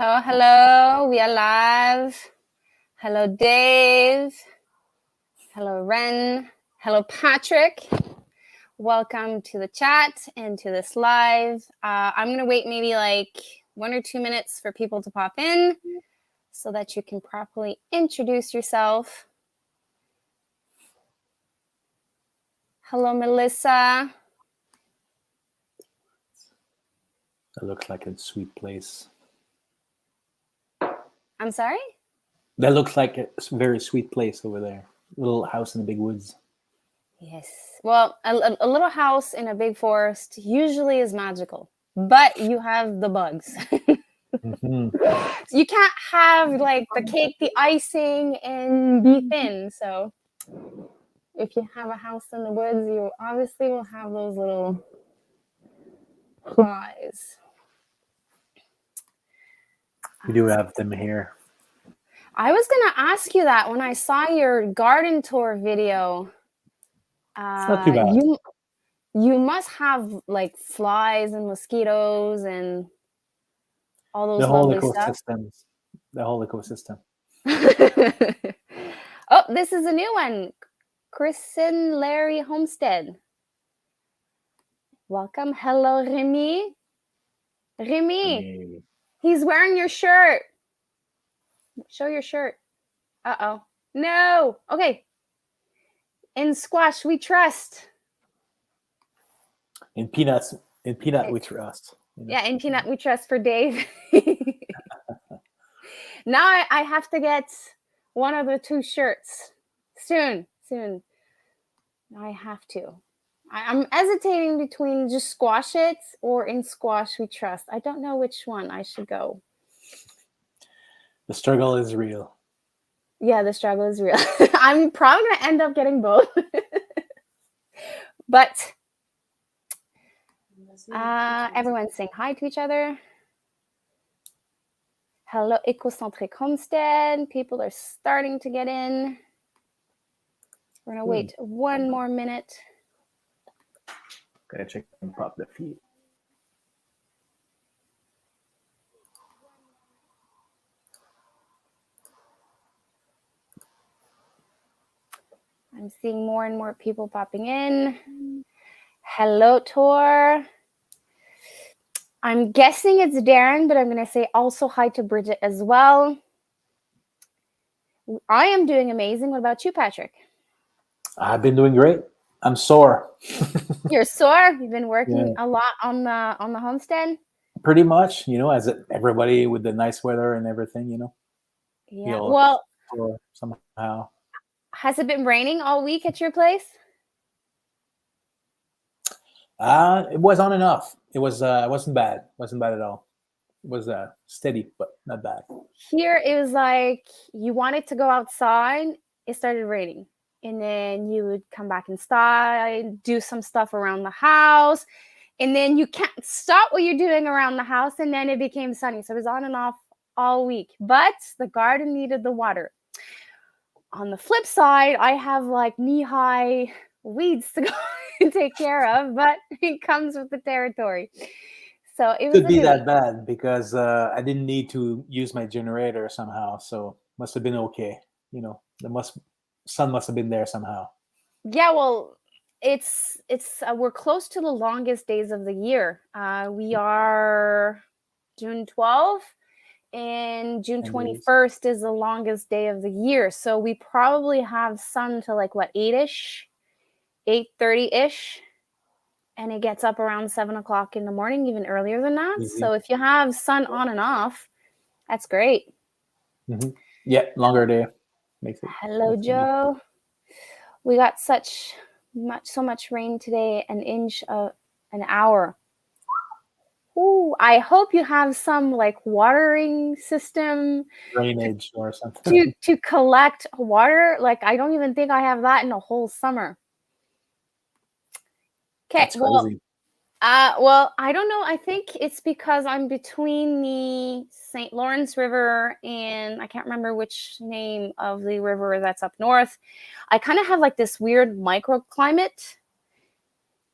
Oh, hello. We are live. Hello, Dave. Hello, Ren. Hello, Patrick. Welcome to the chat and to this live. I'm going to wait maybe like 1 or 2 minutes for people to pop in so that you can properly introduce yourself. Hello, Melissa. That looks like a sweet place. I'm sorry? That looks like a very sweet place over there. Little house in the big woods. Yes. Well, a little house in a big forest usually is magical, but you have the bugs. Mm-hmm. You can't have like the cake, the icing, and be thin. So if you have a house in the woods, you obviously will have those little flies. We do have them here. I was going to ask you that when I saw your garden tour video. It's not too bad. You must have like flies and mosquitoes and all those lovely stuff. The whole ecosystem. Oh, this is a new one. Kristen Larry Homestead. Welcome. Hello, Remy. Remy. He's wearing your shirt. Show your shirt. Uh-oh. No. Okay. In squash, we trust. In peanut, we trust. Yeah, in peanut, we trust for Dave. Now I have to get one of the two shirts. Soon. I have to. I'm hesitating between just squash it or in squash we trust. I don't know which one I should go. The struggle is real. Yeah, the struggle is real. I'm probably going to end up getting both. But everyone's saying hi to each other. Hello, Ecocentric Homestead. People are starting to get in. We're going to wait 1 more minute. Gotta check and pop the feed. I'm seeing more and more people popping in. Hello, Tor. I'm guessing it's Darren, but I'm going to say also hi to Bridget as well. I am doing amazing. What about you, Patrick? I've been doing great. I'm sore. You're sore? You've been working a lot on the homestead? Pretty much, as everybody with the nice weather and everything, Yeah. Well, somehow. Has it been raining all week at your place? It was on and off. It wasn't bad. Wasn't bad at all. It was steady, but not bad. Here it was like you wanted to go outside, it started raining. And then you would come back inside, do some stuff around the house. And then you can't stop what you're doing around the house. And then it became sunny. So it was on and off all week. But the garden needed the water. On the flip side, I have like knee-high weeds to go and take care of. But it comes with the territory. So it could be that bad because I didn't need to use my generator somehow. So must have been okay. Sun must have been there somehow. Yeah, well, it's we're close to the longest days of the year. We are June 12th, and June 21st is the longest day of the year. So we probably have sun till like what, 8-ish, 8:30-ish, and it gets up around 7 o'clock in the morning, even earlier than that. Mm-hmm. So if you have sun on and off, that's great. Mm-hmm. Yeah, longer day makes it. Hello, Joe. Neat. We got so much rain today, an inch an hour. Ooh, I hope you have some like watering system, drainage or something to collect water. Like I don't even think I have that in a whole summer. Okay, well, I don't know. I think it's because I'm between the St. Lawrence River and I can't remember which name of the river that's up north. I kind of have like this weird microclimate.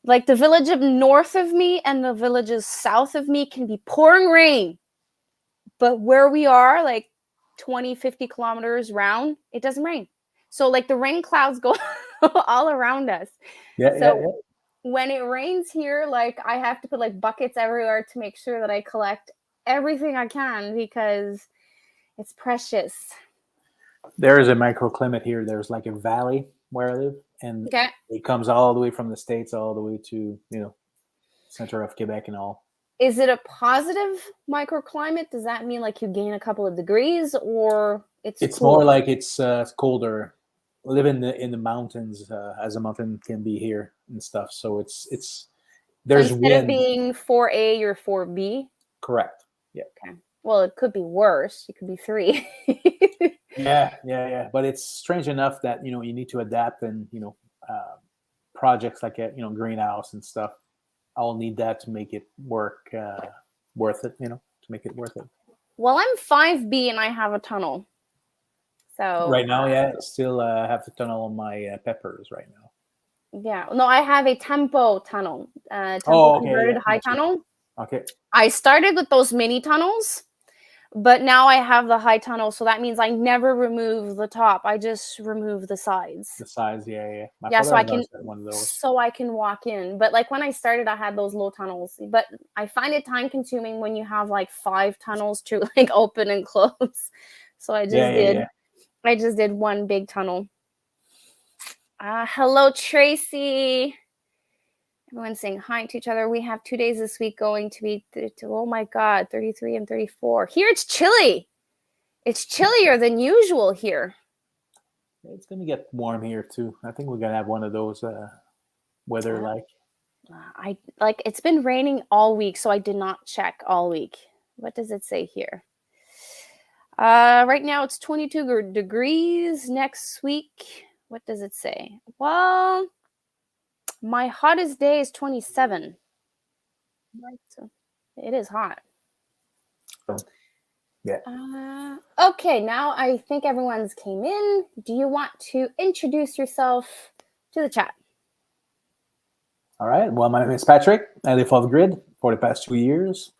Like the villages north of me and the villages south of me can be pouring rain, But where we are, like 20, 50 kilometers round, it doesn't rain. So like the rain clouds go all around us. Yeah, yeah, So yeah. when it rains here, like I have to put like buckets everywhere to make sure that I collect everything I can because it's precious. There is a microclimate here. There's like a valley where I live, and Okay. it comes all the way from the States all the way to, center of Quebec and all. Is it a positive microclimate? Does that mean like you gain a couple of degrees or it's It's more cooler? like it's colder. Live in the mountains, as a mountain can be here and stuff. So it's So there's instead of wind. being 4A, you're 4B? Correct. Yeah. Okay. Well, it could be worse. It could be 3. Yeah, yeah, yeah. But it's strange enough that you need to adapt, and projects like a greenhouse and stuff. I'll need that to make it work, worth it. To make it worth it. Well, I'm 5B and I have a tunnel. So, Right now, yeah, still have to tunnel on my peppers right now. yeah. No, I have a tempo tunnel, tempo Oh, okay, converted yeah, high gotcha. tunnel. Okay, I started with those mini tunnels, but now I have the high tunnel. So that means I never remove the top. I just remove the sides. the size, yeah, yeah. My Yeah, father does one of those. so I can walk in. But like when I started, I had those low tunnels. But I find it time consuming when you have like 5 tunnels to like open and close. So Yeah, yeah, yeah. I just did one big tunnel. Hello, Tracy. Everyone's saying hi to each other. We have 2 days this week going to be, oh my God, 33 and 34. Here it's chilly. It's chillier than usual here. It's gonna get warm here too. I think we're gonna have one of those weather like. I like it's been raining all week, so I did not check all week. What does it say here? Right now it's 22 degrees. Next week, what does it say? Well, my hottest day is 27. Right, so it is hot. So, yeah. Okay, now I think everyone's came in. Do you want to introduce yourself to the chat? All right. Well, my name is Patrick. I live off-grid for the past 2 years.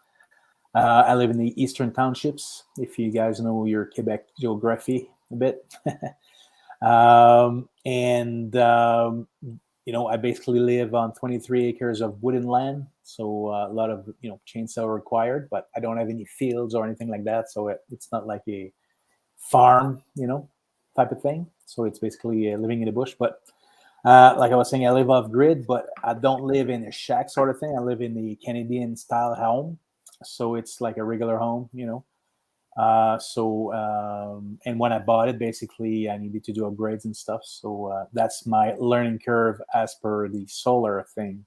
I live in the Eastern Townships, if you guys know your Quebec geography a bit. I basically live on 23 acres of wooden land, so a lot of chainsaw required. But I don't have any fields or anything like that, so it's not like a farm, type of thing. So it's basically living in the bush. But like I was saying, I live off grid, but I don't live in a shack sort of thing. I live in the Canadian style home, so it's like a regular home, and when I bought it, basically I needed to do upgrades and stuff. So that's my learning curve as per the solar thing.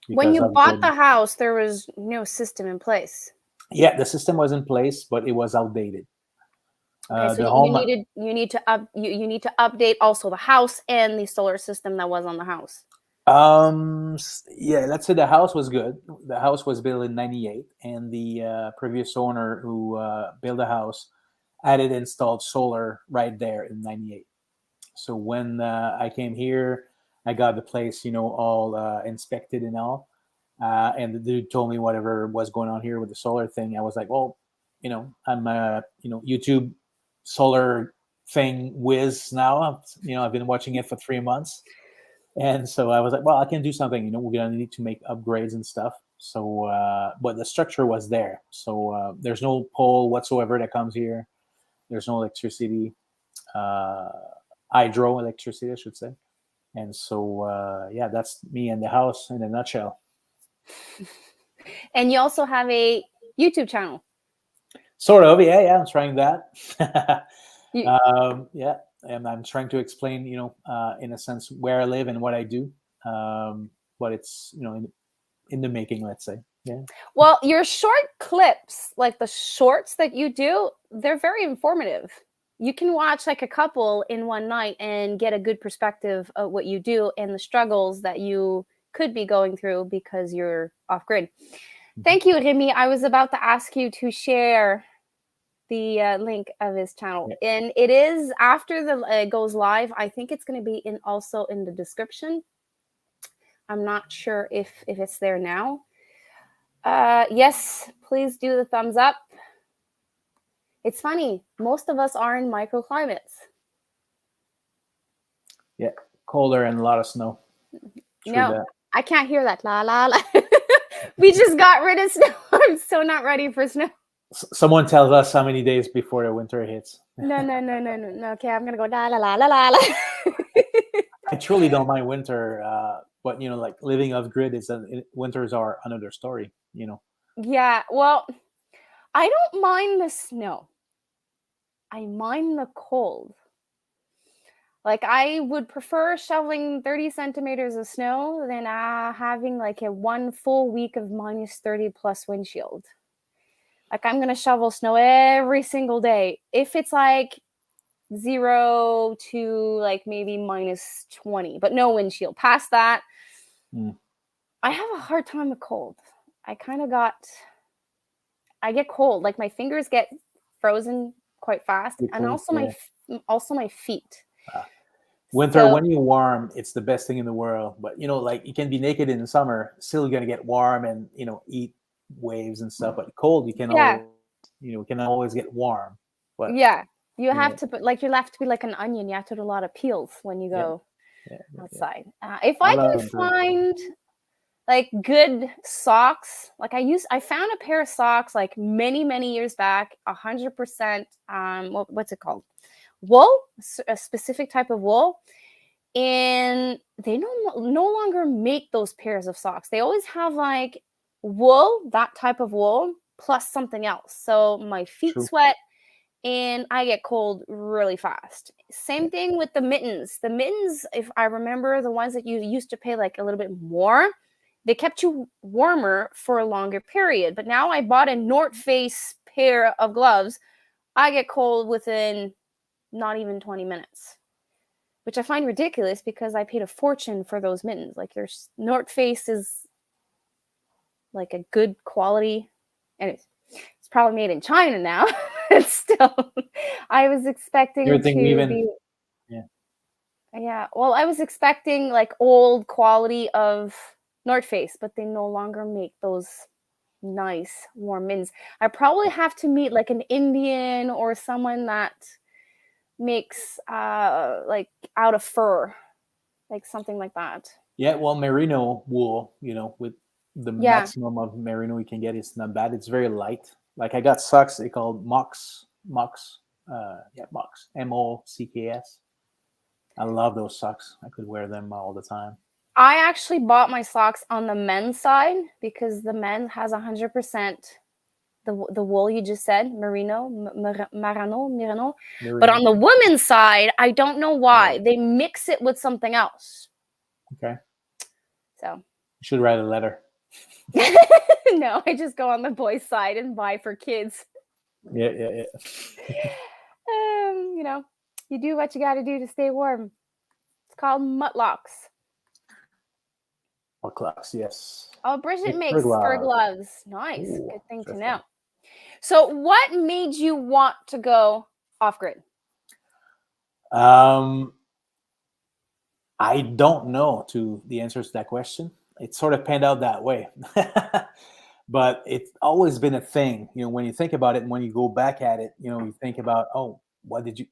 When Because you bought the house, there was no system in place. yeah, the system was in place, but it was outdated. Okay, so The you home, need to update also the house and the solar system that was on the house. yeah, let's say the house was good. The house was built in '98, and the previous owner who built the house added installed solar right there in '98. So when I came here, I got the place, all inspected and all. And the dude told me whatever was going on here with the solar thing. I was like, well, I'm a, YouTube solar thing whiz now. I've been watching it for 3 months. And so I was like, well, I can do something. We're going to need to make upgrades and stuff. So, but the structure was there. So there's no pole whatsoever that comes here. There's no electricity. Hydroelectricity, I should say. And so, yeah, that's me and the house in a nutshell. And you also have a YouTube channel. Sort of, yeah, I'm trying that. You, Yeah, and I'm trying to explain, in a sense, where I live and what I do. But it's, in the making, let's say. Yeah. well, your short clips, like the shorts that you do, they're very informative. You can watch like a couple in one night and get a good perspective of what you do and the struggles that you could be going through because you're off grid. Thank you, Remy. I was about to ask you to share the link of his channel, Yeah. and it is after the goes live. I think it's going to be also in the description. I'm not sure if it's there now. Yes, please do the thumbs up. It's funny. Most of us are in microclimates. Yeah, colder and a lot of snow. True No, that. I can't hear that. La la la. We just got rid of snow. I'm so not ready for snow. Someone tells us how many days before the winter hits. No, no, no, no, no, no. Okay, I'm gonna go la la la la la la. I truly don't mind winter, but like living off grid winters are another story. Yeah, well, I don't mind the snow. I mind the cold. Like I would prefer shoveling 30 centimeters of snow than having like a one full week of minus 30 plus windshield. Like I'm gonna shovel snow every single day. If it's like 0 to like maybe minus 20, but no windshield. Past that, Mm. I have a hard time with cold. I kind of got, I get cold. Like my fingers get frozen quite fast, and Quickly, also yeah. also my feet. Winter, So when you're warm, it's the best thing in the world. But like you can be naked in the summer, still gonna get warm and eat waves and stuff. But cold, you can yeah, always get warm. But yeah. You have yeah, to put like you have to be like an onion. You have to do a lot of peels when you yeah, go yeah. outside. If I I love can winter. find like good socks, like I found a pair of socks like many years back, 100%. What's it called? Wool, a specific type of wool, and they no longer make those pairs of socks. They always have like wool, that type of wool, plus something else. So my feet True. sweat and I get cold really fast. Yeah. Same thing with the mittens. The mittens, if I remember, the ones that you used to pay like a little bit more, they kept you warmer for a longer period. But now I bought a North Face pair of gloves. I get cold within not even 20 minutes, which I find ridiculous because I paid a fortune for those mittens. Like your North Face is like a good quality, and it's probably made in China now. But still, I was expecting Everything to even. be Yeah. yeah. Well, I was expecting like old quality of North Face, but they no longer make those nice warm mittens. I probably have to meet like an Indian or someone that makes like out of fur, like something like that. Yeah, well, merino wool, with the Yeah. maximum of merino you can get, is not bad. It's very light. Like I got socks they called Mox, yeah, Mox, Mocks. I love those socks. I could wear them all the time. I actually bought my socks on the men's side because the men has 100% the wool you just said, merino, merino. But on Merino. the women's side, I don't know why Oh, they mix it with something else. okay. So You should write a letter. no, I just go on the boys' side and buy for kids. Yeah, yeah, yeah. You know, you do what you got to do to stay warm. It's called mutlocks. Or clocks, yes. Oh, Bridget Make fur makes fur gloves. gloves. Nice. Ooh, Good thing to know. interesting. So, what made you want to go off grid? Um, I don't know to the answers to that question. It sort of panned out that way. But it's always been a thing. When you think about it and when you go back at it, you think about, oh, what did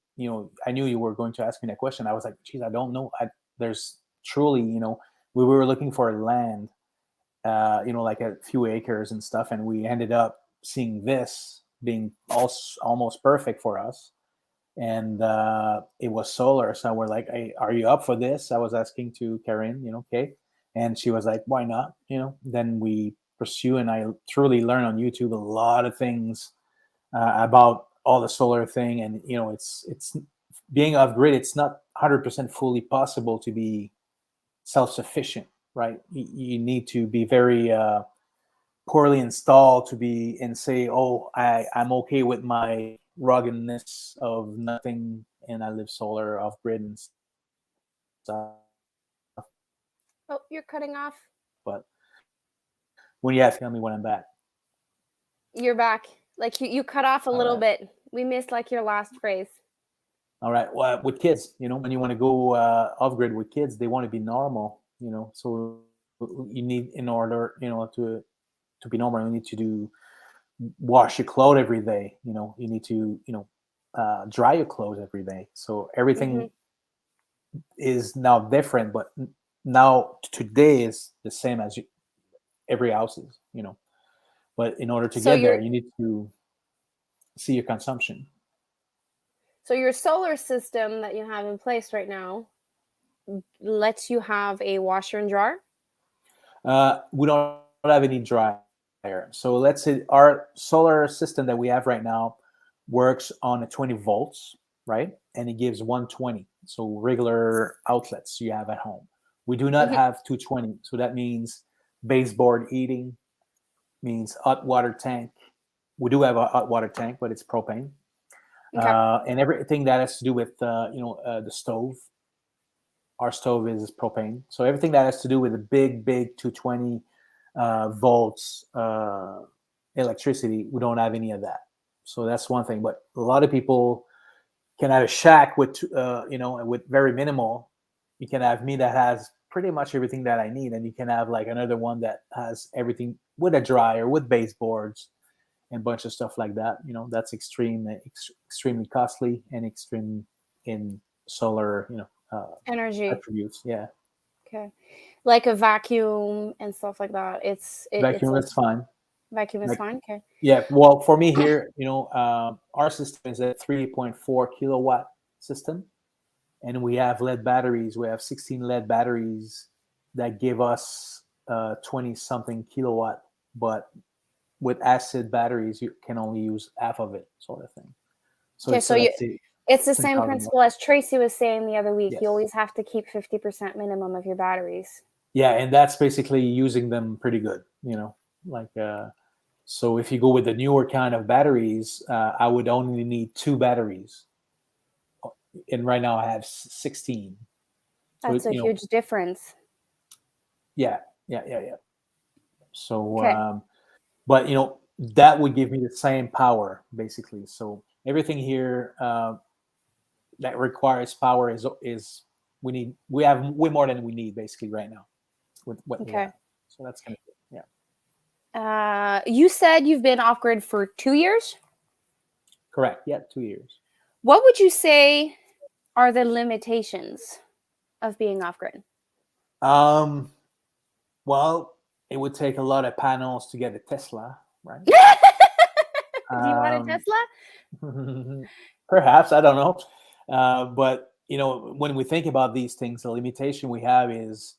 I knew you were going to ask me that question. I was like, geez, I don't know. There's truly, we were looking for land, like a few acres and stuff. And we ended up seeing this being almost perfect for us. And it was solar. So we're like, hey, are you up for this? I was asking to Karen, okay. And she was like, why not? Then we pursue, and I truly learn on YouTube a lot of things about all the solar thing. And, it's being off grid. It's not 100% fully possible to be self-sufficient, right? You need to be very poorly installed to be and say, oh, I'm okay with my ruggedness of nothing and I live solar off grid and stuff. Oh, you're cutting off. But when you ask, tell me when I'm back. You're back. Like you cut off a All little right. bit. We missed like your last phrase. All right. Well, with kids, when you want to go off grid with kids, they want to be normal, so you need, in order, to be normal, you need to do wash your clothes every day. You need to dry your clothes every day. So Hmm. everything is now different, but now today is the same as every house is. But in order to So get your there, you need to see your consumption. so your solar system that you have in place right now lets you have a washer and dryer. We don't have any dryer. So let's say our solar system that we have right now works on a 20 volts, right? And it gives 120. So regular outlets you have at home. We do not Hmm. have 220. So that means baseboard heating, means hot water tank. We do have a hot water tank, but it's propane. Okay. And everything that has to do with the stove. Our stove is propane, so everything that has to do with the big 220 volts electricity, we don't have any of that. So that's one thing. But a lot of people can have a shack with with very minimal. You can have me that has pretty much everything that I need, and you can have like another one that has everything with a dryer, with baseboards, and a bunch of stuff like that. That's extremely costly and extreme in solar Energy. attributes. Yeah, Okay. Like a vacuum and stuff like that. It's vacuum like is fine. vacuum is Like, fine. Okay. yeah, well, for me here, our system is a 3.4 kilowatt system, and we have lead batteries. We have 16 lead batteries that give us 20 something kilowatt, but with acid batteries, you can only use half of it, sort of thing. So Okay, it's so let's say it's the same 3,000 principle watts. as Tracy was saying the other week. You Yes. always have to keep 50% minimum of your batteries. Yeah, and that's basically using them pretty good. Like so if you go with the newer kind of batteries, I would only need two batteries, and right now I have 16. So That's a huge difference. yeah, yeah. So Okay. but that would give me the same power basically. So everything here that requires power is we have way more than we need basically right now with what we Okay. have. So that's gonna be, yeah. You said you've been off grid for 2 years. Correct. Yeah, 2 years. What would you say are the limitations of being off grid? Um, well, it would take a lot of panels to get a Tesla, right? Do you want a Um, Tesla? perhaps I don't know, but when we think about these things, the limitation we have is,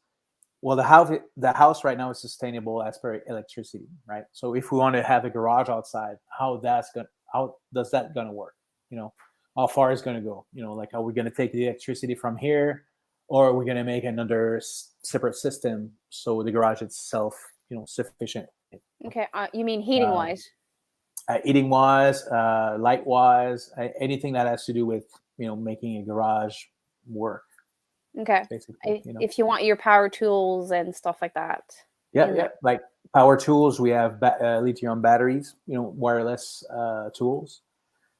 well, the house right now is sustainable as per electricity, right? So if we want to have a garage outside, how does that gonna work? You know, how far is gonna go? Like, are we gonna take the electricity from here, or are we gonna make another separate system so the garage itself, sufficient? Okay. You mean heating Uh, wise? Eating wise, light wise, anything that has to do with making a garage work, Okay. basically. If you want your power tools and stuff like that Yeah, in yeah. there. Like power tools, we have lithium batteries, wireless tools.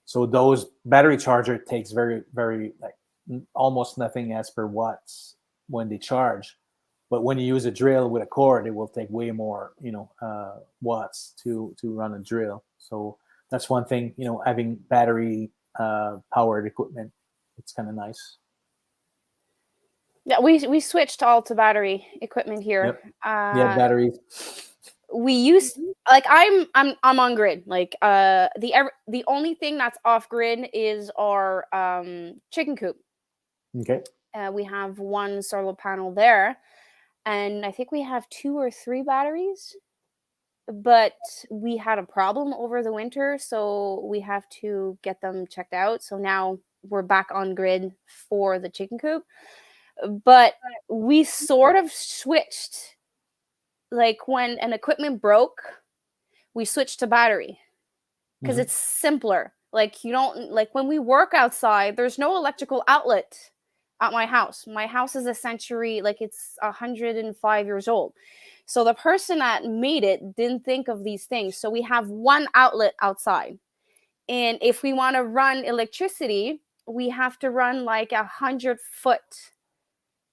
So those battery charger takes very, very like almost nothing as per watts when they charge. But when you use a drill with a cord, it will take way more, watts to run a drill. So that's one thing, having battery powered equipment. It's kind of nice. Yeah, we switched all to battery equipment here. Yep. Yeah, batteries. We used like I'm on grid. Like the only thing that's off grid is our chicken coop. Okay. We have one solar panel there, and I think we have two or three batteries. But we had a problem over the winter, so we have to get them checked out. So now we're back on grid for the chicken coop. But we sort of switched, like when an equipment broke, we switched to battery because Hmm. it's simpler. Like you don't like when we work outside, there's no electrical outlet at my house. My house is a century, like it's 105 years old. So the person that made it didn't think of these things. So we have one outlet outside. And if we want to run electricity, we have to run like 100-foot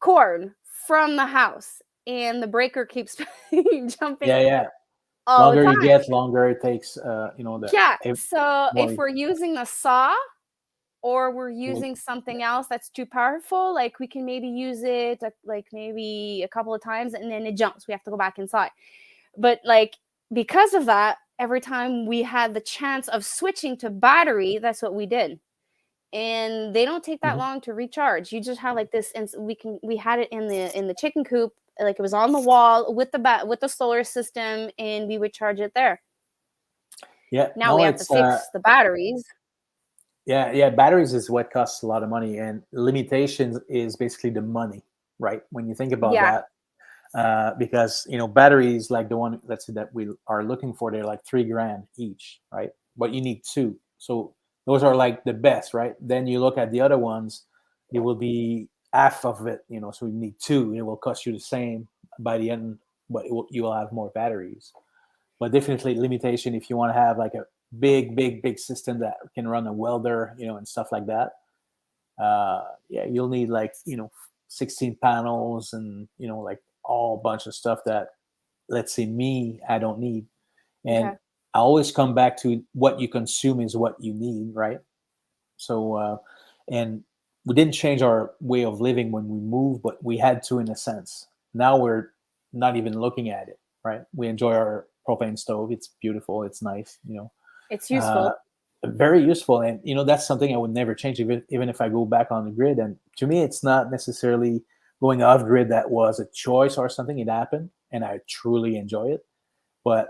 cord from the house. And the breaker keeps jumping Yeah, in. yeah. all the Longer you time. get, longer it takes. The Yeah. So more if we're using the saw or we're using yeah. something else that's too powerful, like we can maybe use it like maybe a couple of times and then it jumps. We have to go back inside. But like because of that, every time we had the chance of switching to battery, that's what we did. And they don't take that Mhm. long to recharge. You just have like this, and we had it in the chicken coop, like it was on the wall with with the solar system, and we would charge it there. Yeah, Now we no, have to it's fix the batteries. yeah. Batteries is what costs a lot of money, and limitations is basically the money, right? When you think about Yeah. that, because batteries like the one let's say that we are looking for, they're like 3 grand each, right? But you need two, so those are like the best, right? Then you look at the other ones, it will be half of it, so you need two, and it will cost you the same by the end, but you will have more batteries. But definitely limitation if you want to have like a big system that can run a welder, and stuff like that. Yeah, you'll need like 16 panels and like all bunch of stuff that, let's say me, I don't need. And Okay. I always come back to what you consume is what you need, right? So and we didn't change our way of living when we moved, but we had to in a sense. Now we're not even looking at it, right? We enjoy our propane stove. It's beautiful, it's nice, It's uh, useful. very useful. And that's something I would never change, even if I go back on the grid. And to me, it's not necessarily going off grid that was a choice or something. It happened and I truly enjoy it. But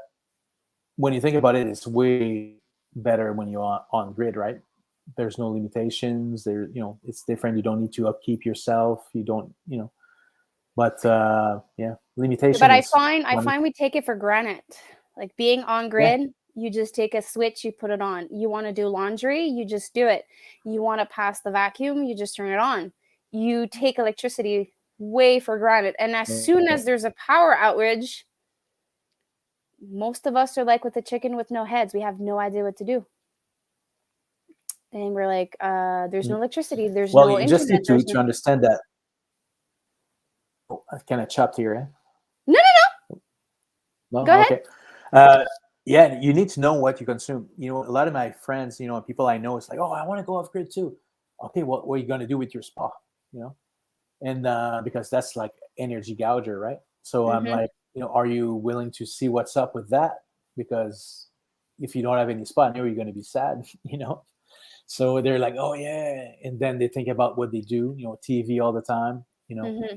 when you think about it, it's way better when you're on grid, right? There's no limitations there. It's different. You don't need to upkeep yourself. You don't, but yeah, But limitation I is find I one. find we take it for granted. Like being on Yeah. grid, you just take a switch, you put it on. You want to do laundry, you just do it. You want to pass the vacuum, you just turn it on. You take electricity way for granted. And as soon as there's a power outage, most of us are like with the chicken with no heads. We have no idea what to do. And we're like, there's no electricity, there's Well, no you just internet, need to there's to no. understand that. Oh, I kind of chopped here. Eh? No, no, No, no. Go ahead. okay. Uh, yeah, you need to know what you consume. A lot of my friends, people I know, it's like, oh, I want to go off grid too. Okay, what are you going to do with your spa? You know, and because that's like energy gouger, right? So I'm Hmm. like, are you willing to see what's up with that? Because if you don't have any spa, you're going to be sad, So they're like, oh yeah, and then they think about what they do, TV all the time, Hmm.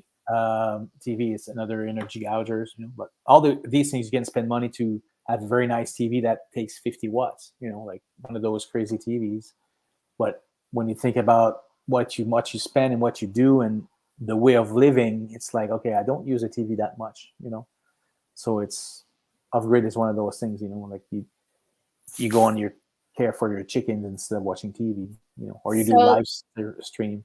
TV is another energy gougers, but all these things you can spend money to have a very nice TV that takes 50 watts, like one of those crazy TVs. But when you think about what you spend and what you do and the way of living, it's like, okay, I don't use a TV that much, So it's off grid is one of those things, like you go on your care for your chickens instead of watching TV, or you do So live stream,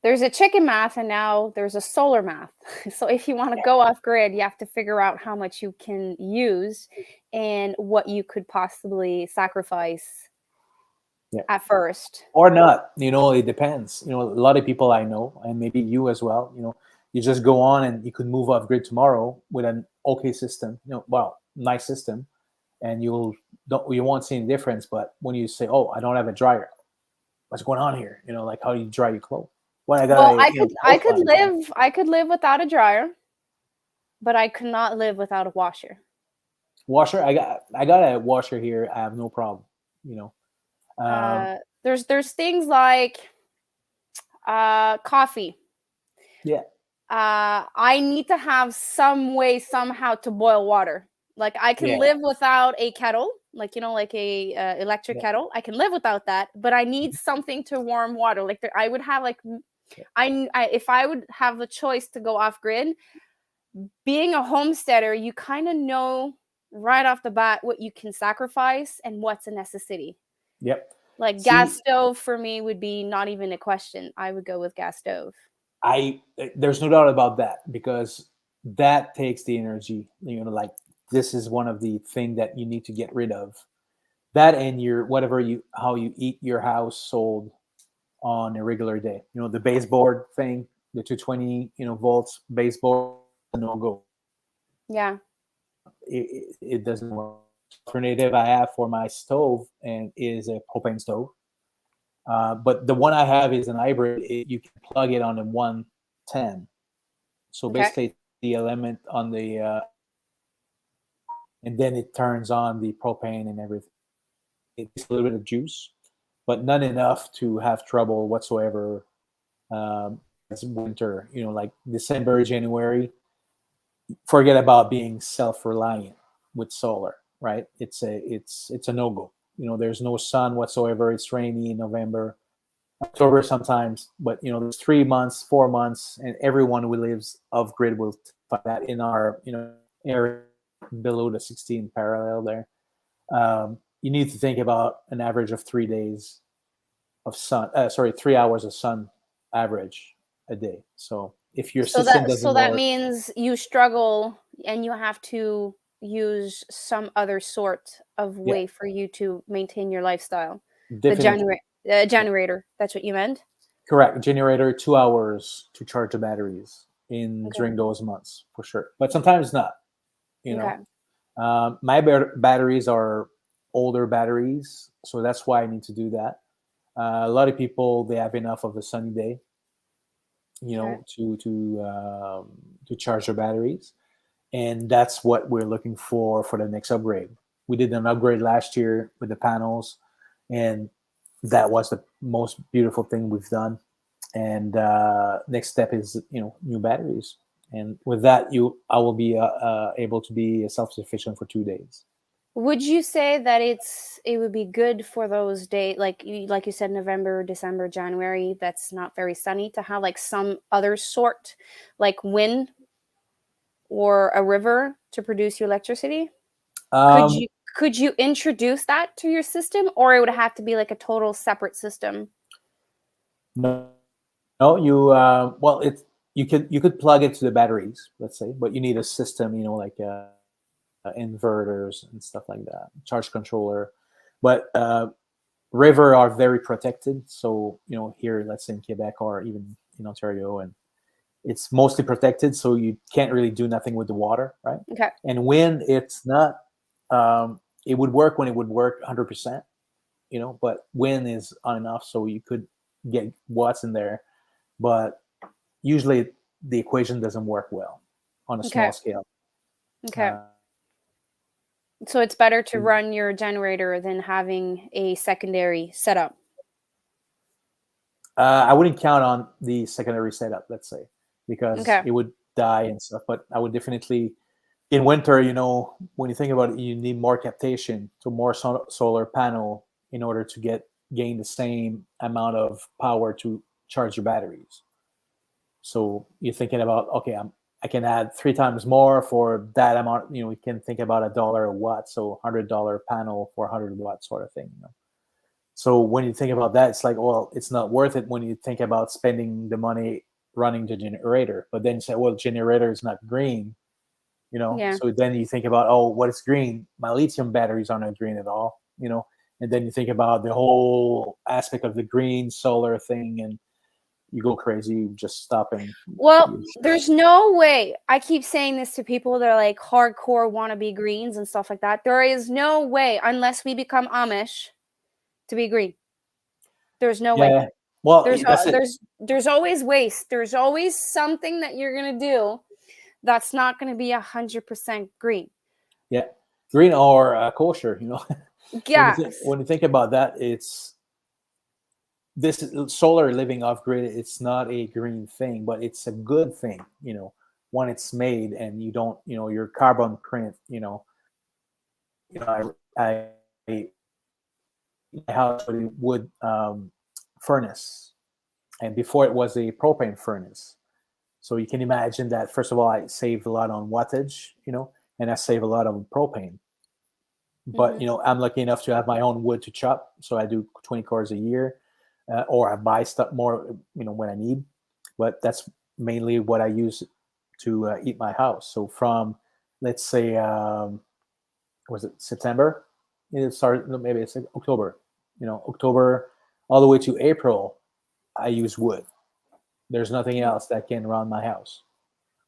there's a chicken math and now there's a solar math. So if you want to Yeah. go off grid, you have to figure out how much you can use and what you could possibly sacrifice Yeah. at first. Or not, it depends. A lot of people I know, and maybe you as well, you just go on and you could move off grid tomorrow with an okay system, well, nice system, and you won't see any difference. But when you say, oh, I don't have a dryer, what's going on here? Like, how do you dry your clothes? Well, I got Well, a clothes line. I could live without a dryer, but I could not live without a washer. Washer, I got a washer here, I have no problem, you know um There's things like coffee. yeah. I need to have some way somehow to boil water. Like I can Yeah. live without a kettle, like like a electric Yeah. kettle. I can live without that, but I need something to warm water. Like I would have like Yeah. if I would have the choice to go off grid, being a homesteader, you kind of know right off the bat what you can sacrifice and what's a necessity. Yep. Like gas See, stove for me would be not even a question. I would go with gas stove. there's no doubt about that, because that takes the energy, like this is one of the thing that you need to get rid of, that and your whatever you how you eat your household on a regular day, the baseboard thing, the 220 volts baseboard, no go. Yeah. it doesn't work. Alternative I have for my stove and is a propane stove. But the one I have is an hybrid. You can plug it on a 110. So Okay. basically, the element on the and then it turns on the propane and everything. It's a little bit of juice, but not enough to have trouble whatsoever. It's winter, like December, January. Forget about being self-reliant with solar, right? It's a no-go. There's no sun whatsoever. It's rainy in November, October sometimes, but there's 3 months, 4 months, and everyone who lives off grid will find that in our area below the 16 parallel there. You need to think about an average of 3 days of sun. 3 hours of sun average a day. So if your So system that doesn't so that work, means you struggle and you have to use some other sort of yeah, way for you to maintain your lifestyle. The definitely. Yeah. generator. That's what you meant? Correct. Generator 2 hours to charge the batteries in Okay. during those months for sure. But sometimes not. You Okay. know, my batteries are older batteries, so that's why I need to do that. A lot of people they have enough of a sunny day, Okay. to charge their batteries, and that's what we're looking for the next upgrade. We did an upgrade last year with the panels, and that was the most beautiful thing we've done. And next step is new batteries, and with that I will be able to be self-sufficient for 2 days. Would you say that it would be good for those days, like you said, November, December, January, that's not very sunny, to have like some other sort, like wind or a river to produce your electricity? Could um, you could you introduce that to your system, or it would have to be like a total separate system? no, no, well, you could plug it to the batteries, let's say, but you need a system, like inverters and stuff like that, charge controller. But river are very protected, so here, let's say in Quebec or even in Ontario, and it's mostly protected, so you can't really do nothing with the water, right? Okay. And wind, it's not. It would work when it would work 100%, but wind is on and off, so you could get watts in there, but usually the equation doesn't work well on a small Okay. scale. Okay. Uh, So it's better to run your generator than having a secondary setup. I wouldn't count on the secondary setup, let's say, because Okay. it would die and stuff. But I would definitely, in winter, when you think about it, you need more captation, so more solar panel in order to gain the same amount of power to charge your batteries. So you're thinking about, okay, I can add 3 times more for that amount. We can think about $1 a watt, so $100 panel for 100 watts sort of thing. So when you think about that, it's like, well, it's not worth it when you think about spending the money running the generator. But then you say, well, generator is not green, Yeah. So then you think about, oh, what is green? My lithium batteries are not green at all. And then you think about the whole aspect of the green solar thing, and you go crazy. You just stop and Well, there's no way. I keep saying this to people that are like hardcore wannabe greens and stuff like that. There is no way, unless we become Amish, to be green. There's no way. yeah. Well, There's that's it. there's always waste. There's always something that you're gonna do that's not gonna be 100% green. Yeah, green or kosher. Yes. When you think about that, it's this solar living off grid. It's not a green thing, but it's a good thing. When it's made and you don't, your carbon print. I my house with a wood furnace, and before it was a propane furnace. So you can imagine that first of all, I save a lot on wattage, and I save a lot on propane. But Mhm. I'm lucky enough to have my own wood to chop, so I do 20 cores a year, or I buy stuff more, when I need. But that's mainly what I use to eat my house. So from, let's say, was it September? It started, no, maybe it's like October. October all the way to April, I use wood. There's nothing Mm. else that can run my house.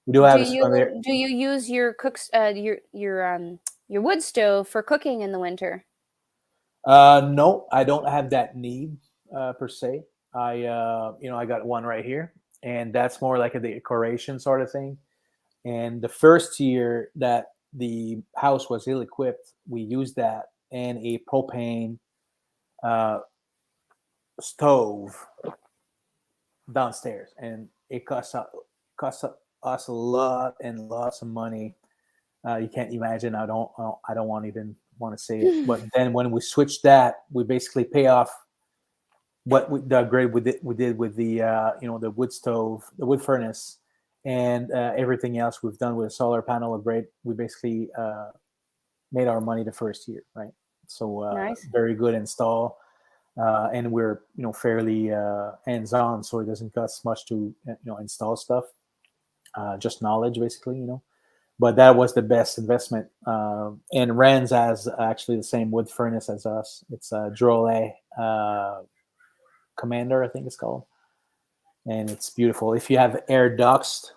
We do Do have a there. you use your your wood stove for cooking in the winter? No, I don't have that need per se. I got one right here, and that's more like a decoration sort of thing. And the first year that the house was ill equipped, we used that and a propane uh, stove downstairs, and it cost us a lot and lots of money. You can't imagine. I don't want even want to say it. But then when we switched that, we basically pay off the upgrade we did with the the wood stove, the wood furnace, and everything else we've done with a solar panel upgrade. We basically made our money the first year, right? So Nice. very good install, and we're fairly hands on, so it doesn't cost much to install stuff. Just knowledge, basically, But that was the best investment. And Ren's has actually the same wood furnace as us. It's a Drolet Commander, I think it's called, and it's beautiful. If you have air ducts,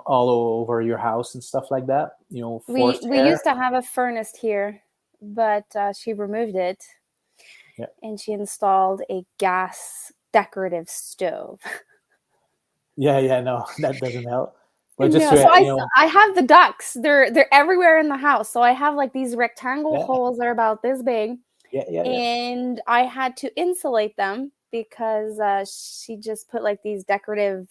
all over your house and stuff like that, forced We air. used to have a furnace here, but she removed it Yeah, and she installed a gas decorative stove. yeah. No, that doesn't help. But just No, to so I have the ducks. They're everywhere in the house. So I have like these rectangle yeah, holes that are about this big, yeah. and I had to insulate them because she just put like these decorative,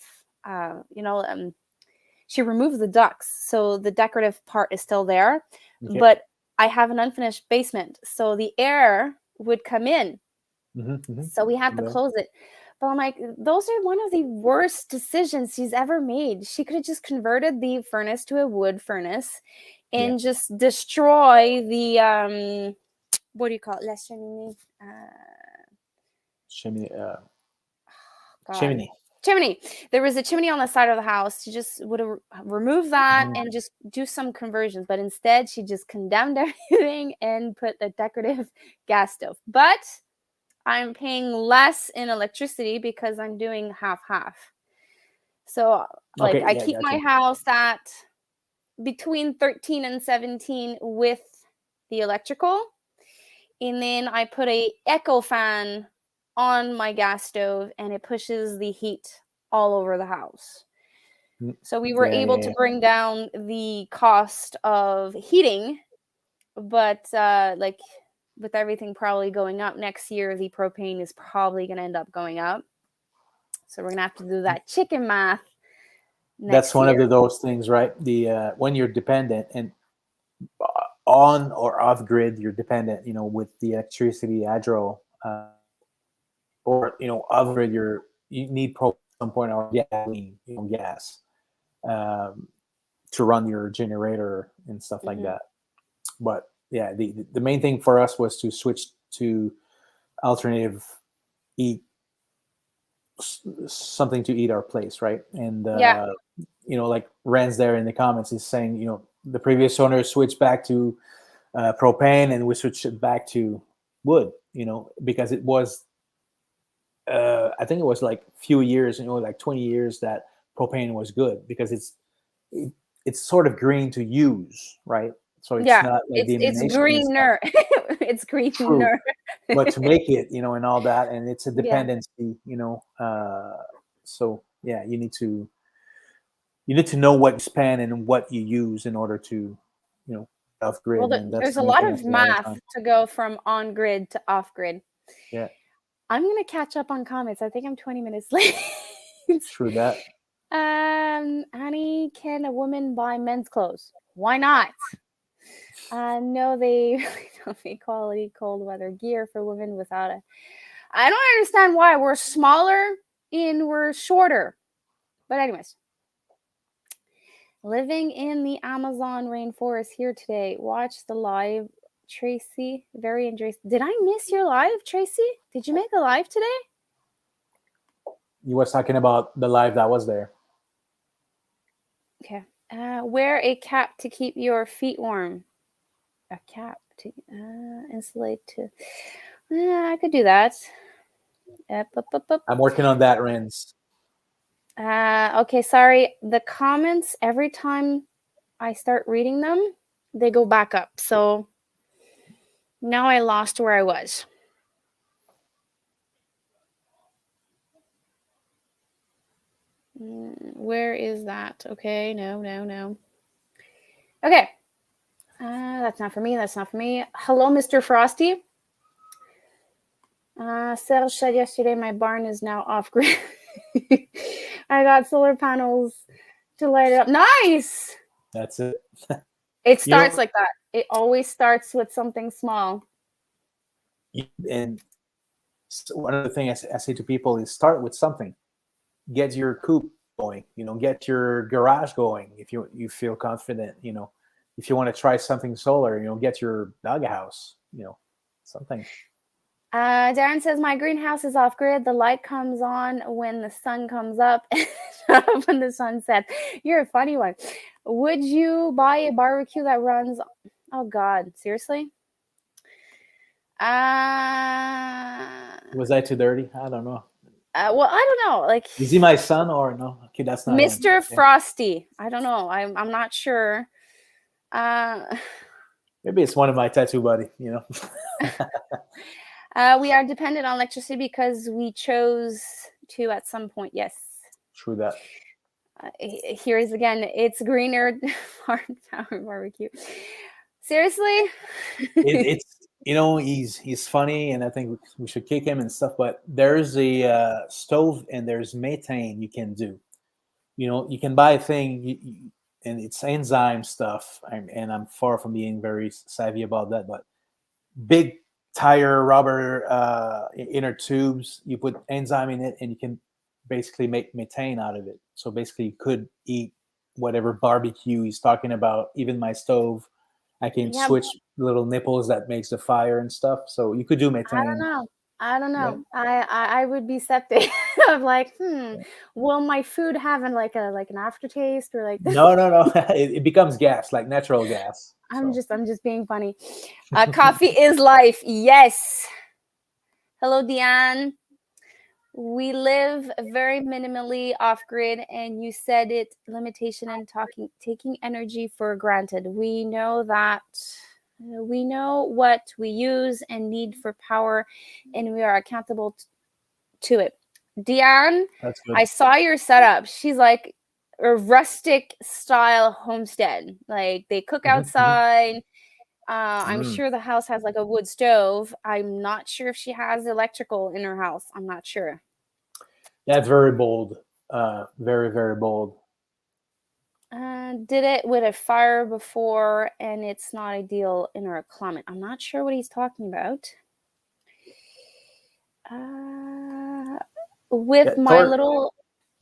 she removed the ducts, so the decorative part is still there, Okay. but I have an unfinished basement, so the air would come in, so we had to Yeah. close it. But I'm like, those are one of the worst decisions she's ever made. She could have just converted the furnace to a wood furnace Yeah. and just destroy the what do you call it? La cheminée. Chimney. God. Chimney. Chimney. There was a chimney on the side of the house. She just would have removed that Mhm. and just do some conversions. But instead, she just condemned everything and put a decorative gas stove. But I'm paying less in electricity because I'm doing half half. So, like, Okay. I Yeah, keep my gotcha. house at between 13 and 17 with the electrical. And then I put a echo fan on my gas stove and it pushes the heat all over the house. Mm, So we were yeah, able yeah, to yeah. bring down the cost of heating, but like with everything probably going up next year, the propane is probably going to end up going up. So we're going to have to do that chicken math That's next one of year. those things, right? The when you're dependent and on or off grid, you're dependent. With the electricity, hydro, or off grid, you need at some point or gasoline, gas, um, to run your generator and stuff like Hmm. that. But yeah, the main thing for us was to switch to alternative eat something to eat our place, right? And Yeah. like Ren's there in the comments is saying, the previous owner switched back to propane, and we switched it back to wood, because it was I think it was like few years, like 20 years that propane was good because it's sort of green to use, right? So it's Yeah. not like the It's emanation is not greener. It's true, greener. but to make it, and all that, and it's a Yeah. dependency, so yeah, you need to know what you spend and what you use in order to, off Well, grid, and that's there's the a main lot thing I of say all the math time. to go from on grid to off grid. Yeah, I'm gonna catch up on comments. I think I'm 20 minutes late. true that. Honey, can a woman buy men's clothes? Why not? No, they really don't make quality cold weather gear for women without a. I don't understand why we're smaller and we're shorter. But anyways, living in the Amazon rainforest here today. Watch the live, Tracy. Very interesting. Did I miss your live, Tracy? Did you make a live today? You was talking about the live that was there. Okay. Wear a cap to keep your feet warm. A cap to insulate to. I could do that. Up, up, up, up. I'm working on that, Renz. Okay, sorry. The comments, every time I start reading them, they go back up. So now I lost where I was. Where is that? Okay, no. Okay. That's not for me. That's not for me. Hello, Mr. Frosty. Serge said yesterday my barn is now off grid. I got solar panels to light it up. Nice. That's it. It You starts know, like that. It always starts with something small. and one of the things I say to people is start with something. Get your coop going. Get your garage going if you feel confident. If you want to try something solar, get your doghouse. Something. Darren says my greenhouse is off grid. The light comes on when the sun comes up and when the sun sets. You're a funny one. Would you buy a barbecue that runs? Oh God, seriously? Was I too dirty? I don't know. Well, I don't know. Like, Is he my son or no? Okay, that's not him. Mr. Okay. Frosty. I don't know. I'm not sure. Maybe it's one of my tattoo buddy. We are dependent on electricity because we chose to at some point. Yes. True that. Here's again. It's greener farm power barbecue. Seriously? It's he's funny, and I think we should kick him and stuff. But there's a stove and there's methane you can do. You can buy a thing, and it's enzyme stuff. And I'm far from being very savvy about that, but big tire rubber inner tubes. You put enzyme in it, and you can basically make methane out of it. So basically, you could eat whatever barbecue he's talking about. Even my stove, I can Yeah, switch little nipples that makes the fire and stuff. So you could do methane. I don't Yep. know. I would be septic of like, will my food have an aftertaste or like No. It becomes gas, like natural gas. I'm So just being funny. Coffee is life. Yes. Hello, Deanne. We live very minimally off grid, and you said it limitation and taking energy for granted. We know that we know what we use and need for power, and we are accountable to it. Deanne, that's good. I saw your setup. She's like a rustic style homestead. Like they cook outside. I'm sure the house has like a wood stove. I'm not sure if she has electrical in her house. I'm not sure. That's very bold. Very, very bold. Did it with a fire before, and it's not ideal in our climate. I'm not sure what he's talking about. With Yeah, my little.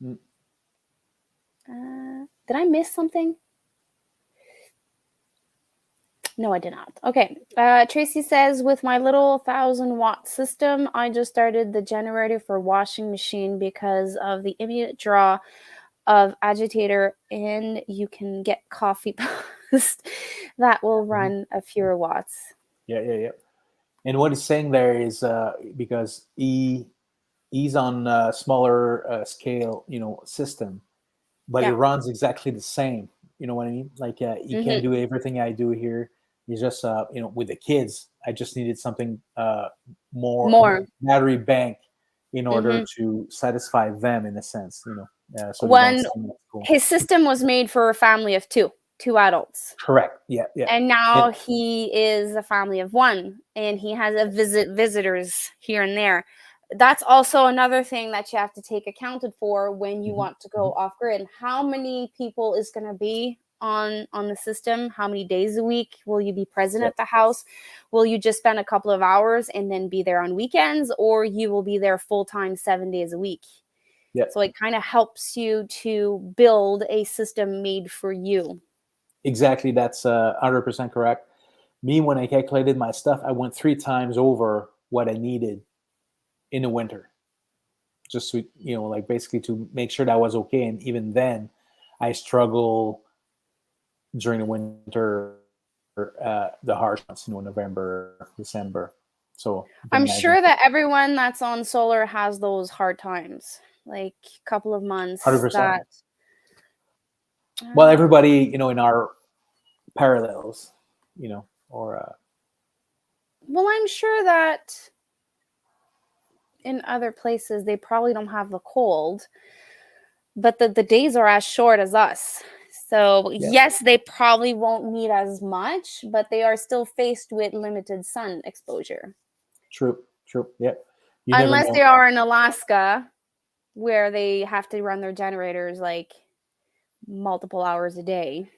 Mm. Did I miss something? No, I did not. Okay. Tracy says, with my little 1,000-watt system, I just started the generator for washing machine because of the immediate draw of agitator, and you can get coffee post that will run a fewer watts. Yeah. And what he's saying there is because he's on a smaller scale, system, but it Yeah. runs exactly the same. You know what I mean? Like he can do everything I do here. He's just with the kids, I just needed something more battery bank in order to satisfy them in a sense. So they don't When seem at school. his system was made for a family of two adults. Correct. Yeah. And now he is a family of one, and he has visitors here and there. That's also another thing that you have to take accounted for when you want to go off grid. How many people is going to be on the system? How many days a week will you be present at the house? Will you just spend a couple of hours and then be there on weekends, or you will be there full time 7 days a week? Yeah. So it kind of helps you to build a system made for you. Exactly. That's 100% correct. Me, when I calculated my stuff, I went 3 times over what I needed in the winter, just to, like basically to make sure that was okay. And even then, I struggle during the winter, the harsh months, November, December. So I'm sure that everyone that's on solar has those hard times. like a couple of months 100%. that Well, uh, everybody, in our parallels, or well, I'm sure that in other places they probably don't have the cold, but the days are as short as us. So, yeah, yes, they probably won't need as much, but they are still faced with limited sun exposure. true, true. Yeah, you never Unless they know. are in Alaska where they have to run their generators like multiple hours a day.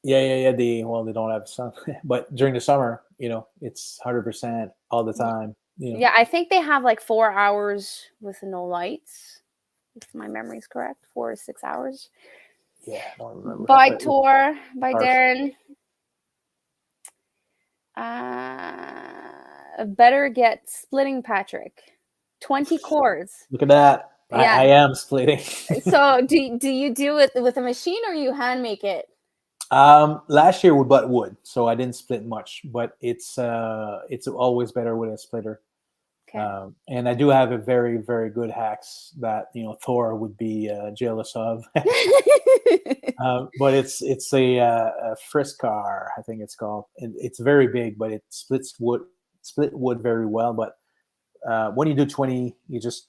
Yeah, yeah, yeah. They don't have sun, but during the summer, it's 100% all the Y- time. Yeah, I think they have like 4 hours with no lights, if my memory is correct. 4 to 6 hours. Yeah, I don't remember, By but it's Tor, by harsh. Darren. Better get splitting Patrick. 20 cores. Look at that. I Yeah. am splitting. So do you do it with a machine or you hand make it? Last year we bought wood, so I didn't split much, but it's always better with a splitter. Okay. And I do have a very, very good hacks that Thor would be jealous of. But it's a Friskar, I think it's called. And it's very big, but it split wood very well. But when you do 20, you just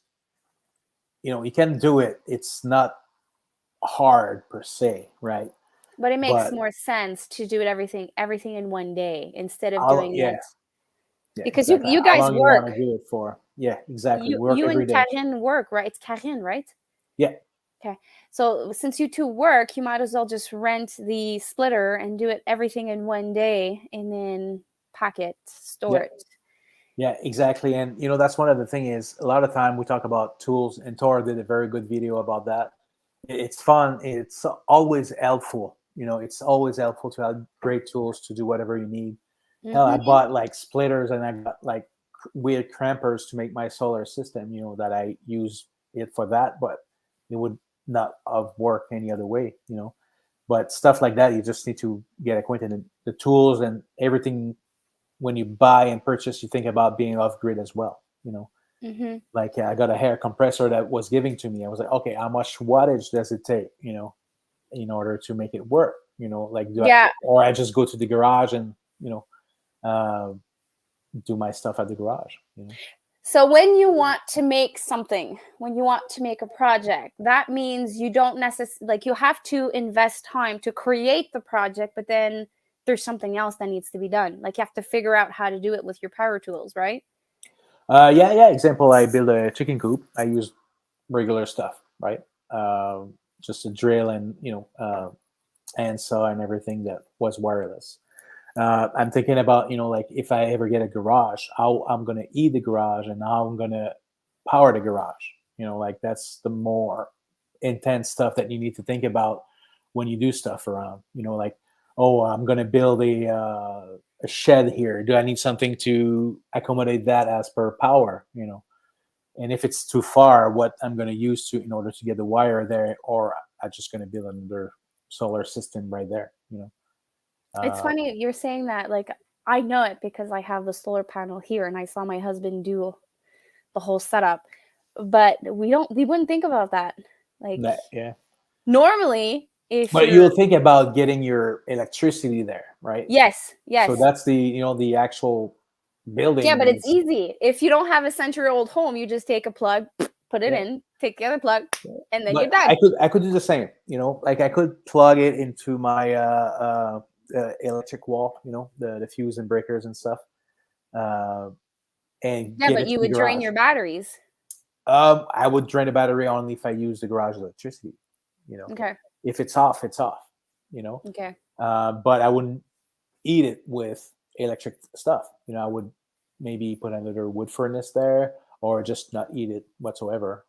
you can do it. It's not hard per se, right? But it makes But more sense to do it everything in one day instead of doing yeah, it yeah, because you exactly. you How guys long you work. want to do it for? Yeah, exactly. You Work you every and day. Karine work, right? It's Karine, right? Yeah, Okay. So since you two work, you might as well just rent the splitter and do it everything in one day and then pack it, store yeah. it. Yeah, exactly. And that's one of the thing is a lot of time we talk about tools, and Tor did a very good video about that. It's fun. It's always helpful. It's always helpful to have great tools to do whatever you need. Hell, I Mhm. bought like splitters and I got like weird crampers to make my solar system. That I use it for that, but it would not have worked any other way. But stuff like that, you just need to get acquainted. And the tools and everything when you buy and purchase, you think about being off grid as well. Mhm. Like I got a hair compressor that was giving to me. I was like, okay, how much wattage does it take? In order to make it work. Like Yeah. or I just go to the garage and uh, do my stuff at the garage. So when you want to make something, when you want to make a project, that means you don't necessarily like you have to invest time to create the project, but then there's something else that needs to be done. Like you have to figure out how to do it with your power tools, right? Yeah, yeah. Example, I build a chicken coop. I use regular stuff, right? Just a drill and and saw and everything that was wireless. I'm thinking about like if I ever get a garage, how I'm gonna eat the garage and how I'm gonna power the garage. Like that's the more intense stuff that you need to think about when you do stuff around. Like oh, I'm gonna build a shed here. Do I need something to accommodate that as per power? And if it's too far, what I'm gonna use to in order to get the wire there, or I'm just gonna build another solar system right there. It's Uh, funny you're saying that. Like I know it because I have the solar panel here and I saw my husband do the whole setup. But we wouldn't think about that. Like yeah. normally if But you're you'll think about getting your electricity there, right? yes, So yes. that's the actual Yeah, building but it's needs. easy. If you don't have a century-old home, you just take a plug, put it Yeah, in, take the other plug, yeah. and then you're But done. I could do the same. Like I could plug it into my electric wall. The fuse and breakers and stuff, uh, and Yeah, get but it to you the would drain garage. your batteries. I would drain the battery only if I use the garage electricity. You know, Okay. if it's off, it's off. You know, Okay. but I wouldn't eat it with electric stuff. I would maybe put another wood furnace there, or just not eat it whatsoever.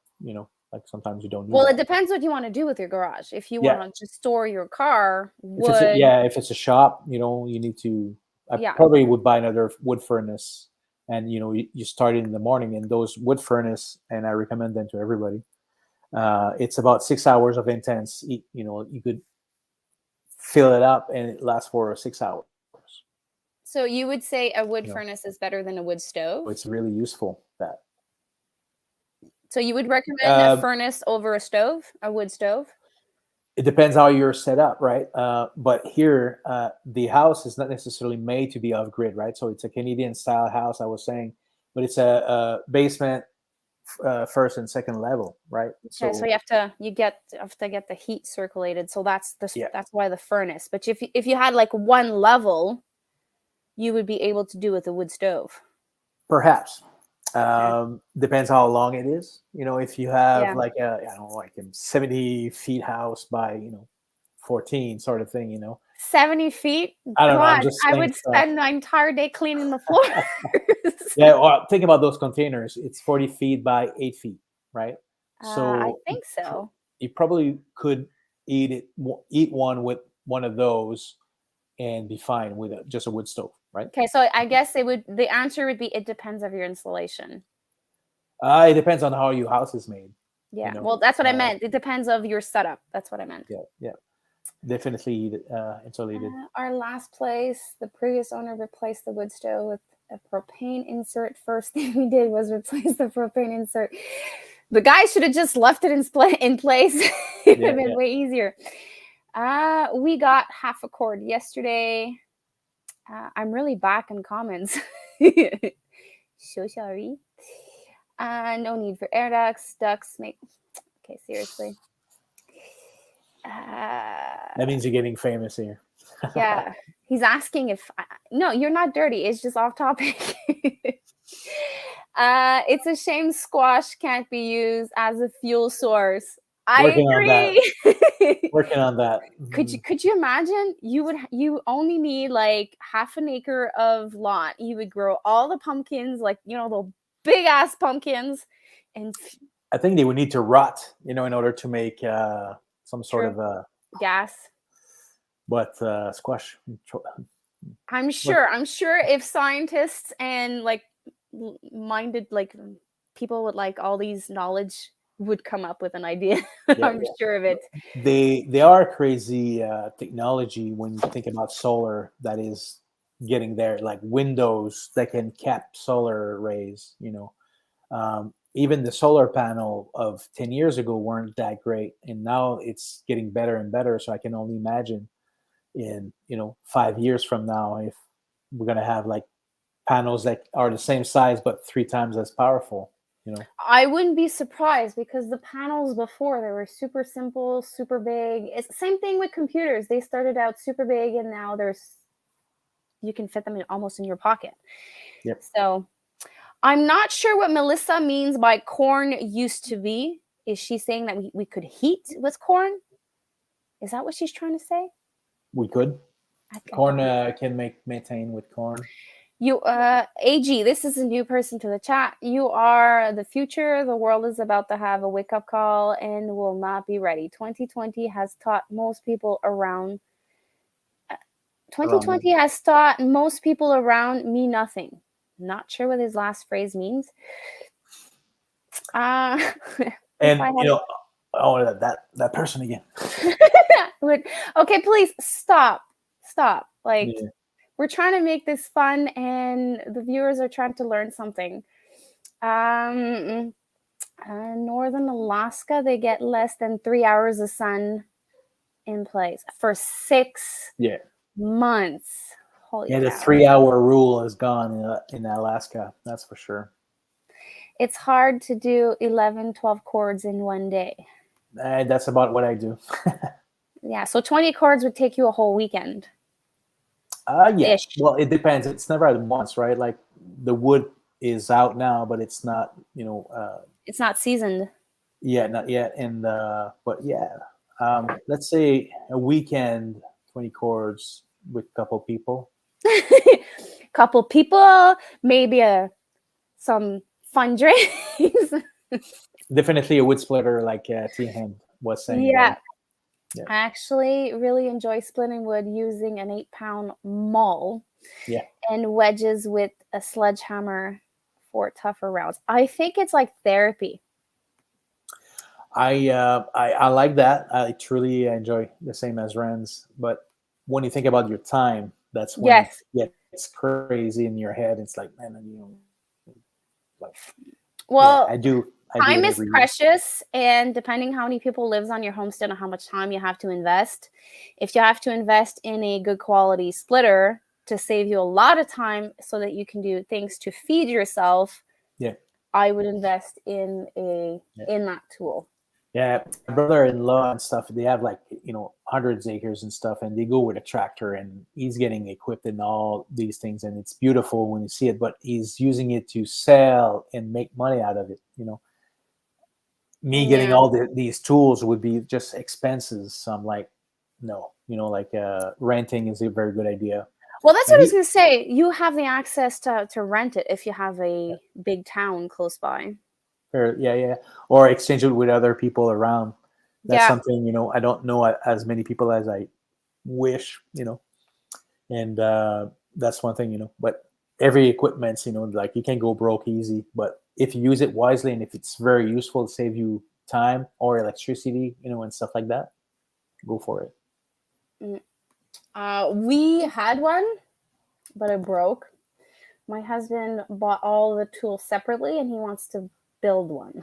Like sometimes you don't need Well, it that. depends what you want to do with your garage. If you Yeah, want to just store your car, wood, if it's a shop, you need to. I yeah. probably would buy another wood furnace, and you start it in the morning, and those wood furnace, and I recommend them to everybody. It's about 6 hours of intense. You could fill it up, and it lasts for 6 hours. So you would say a wood You know, furnace is better than a wood so stove? it's really useful that. So you would recommend a Um, furnace over a stove, a wood stove? it depends how you're set up, right? But here, the house is not necessarily made to be off grid, right? So it's a Canadian style house, I was saying, but it's a basement, first and second level, right? Okay, so So have to get the heat circulated. So yeah, that's why the furnace. But if you had like one level, you would be able to do with a wood stove. perhaps. Okay. Depends how long it is. If you have Yeah. like I don't know, like a 70 feet house by 14 sort of thing. 70 feet? I don't know. I'm God, just I saying would stuff. spend my entire day cleaning the floors. Yeah. Well, think about those containers. It's 40 feet by 8 feet, right? I So think so. you probably could eat one with one of those and be fine with just a wood stove, right? Okay, so I guess the answer would be it depends of your installation. It depends on how your house is made. You Yeah. know. Well, that's what I Uh, meant. It depends of your setup. That's what I meant. yeah. Yeah. Definitely insulated. Our last place, the previous owner replaced the wood stove with a propane insert. First thing we did was replace the propane insert. The guy should have just left it in place. It would Yeah. have been Yeah. way easier. We got half a cord yesterday. I'm really back in comments. So sorry. No need for air ducts. Ducts make. Okay, seriously. That means you're getting famous here. Yeah, he's asking if no, you're not dirty. It's just off topic. It's a shame squash can't be used as a fuel source. I Working on that. agree. Working on that. Mhm. Could you imagine? You only need like half an acre of lot. You would grow all the pumpkins, like the big ass pumpkins, and I think they would need to rot, in order to make some sort true of gas. but squash. Look, I'm sure if scientists and like minded like people with like all these knowledge would come up with an idea. yeah, I'm sure of it. they are crazy technology when you think about solar that is getting there, like windows that can cap solar rays. Even the solar panel of 10 years ago weren't that great, and now it's getting better and better. So I can only imagine in 5 years from now if we're going to have like panels that are the same size but 3 times as powerful. I wouldn't be surprised because the panels before they were super simple, super big. It's the same thing with computers. They started out super big and now you can fit them almost in your pocket. Yep. So I'm not sure what Melissa means by corn used to be. Is she saying that we could heat with corn? Is that what she's trying to say? We could. I Corn don't know. can make methane with corn. You, AG, this is a new person to the chat. You are the future. The world is about to have a wake up call and will not be ready. 2020 has taught most people around. Around them. 2020 has taught most people around me nothing. Not sure what his last phrase means. If And I had oh, that person again. would okay, please stop. Like Yeah. we're trying to make this fun and the viewers are trying to learn something. Northern Alaska, they get less than 3 hours of sun in place for 6 Yeah. months. Holy Yeah, the cow. 3-hour rule is gone in Alaska. That's for sure. It's hard to do 11, 12 chords in one day. That's about what I do. Yeah, so 20 chords would take you a whole weekend. Yeah. Ish. Well, it depends. It's never at once, right? Like the wood is out now, but it's not. It's not seasoned. Yeah, not yet. And but yeah, let's say a weekend, 20 chords with a couple people. Couple people, maybe some fun drinks. Definitely a wood splitter, like T-Hen was saying, Yeah. right? Yeah. I actually really enjoy splitting wood using an 8-pound maul Yeah. and wedges with a sledgehammer for tougher rounds. I think it's like therapy. I like that. I truly enjoy the same as Ren's. But when you think about your time, that's when Yes. it's crazy in your head. It's like, man, like, Well, I do. I do Time it is every year. precious, and depending how many people lives on your homestead and how much time you have to invest, if you have to invest in a good quality splitter to save you a lot of time so that you can do things to feed yourself, Yeah, I would invest in yeah, that tool. yeah. My brother-in-law and stuff, they have like hundreds of acres and stuff, and they go with a tractor, and he's getting equipped in all these things, and it's beautiful when you see it. But he's using it to sell and make money out of it. Me getting Yeah. all these tools would be just expenses. So I'm like, no, like renting is a very good idea. Well, that's what And I was he, going to say. You have the access to rent it if you have a big town close by. or, yeah, yeah, or exchange it with other people around. That's Yeah. something I don't know as many people as I wish. And that's one thing. But every equipment, like you can go broke easy. But if you use it wisely and if it's very useful to save you time or electricity, and stuff like that, go for it. Mm. We had one, but it broke. My husband bought all the tools separately, and he wants to build one.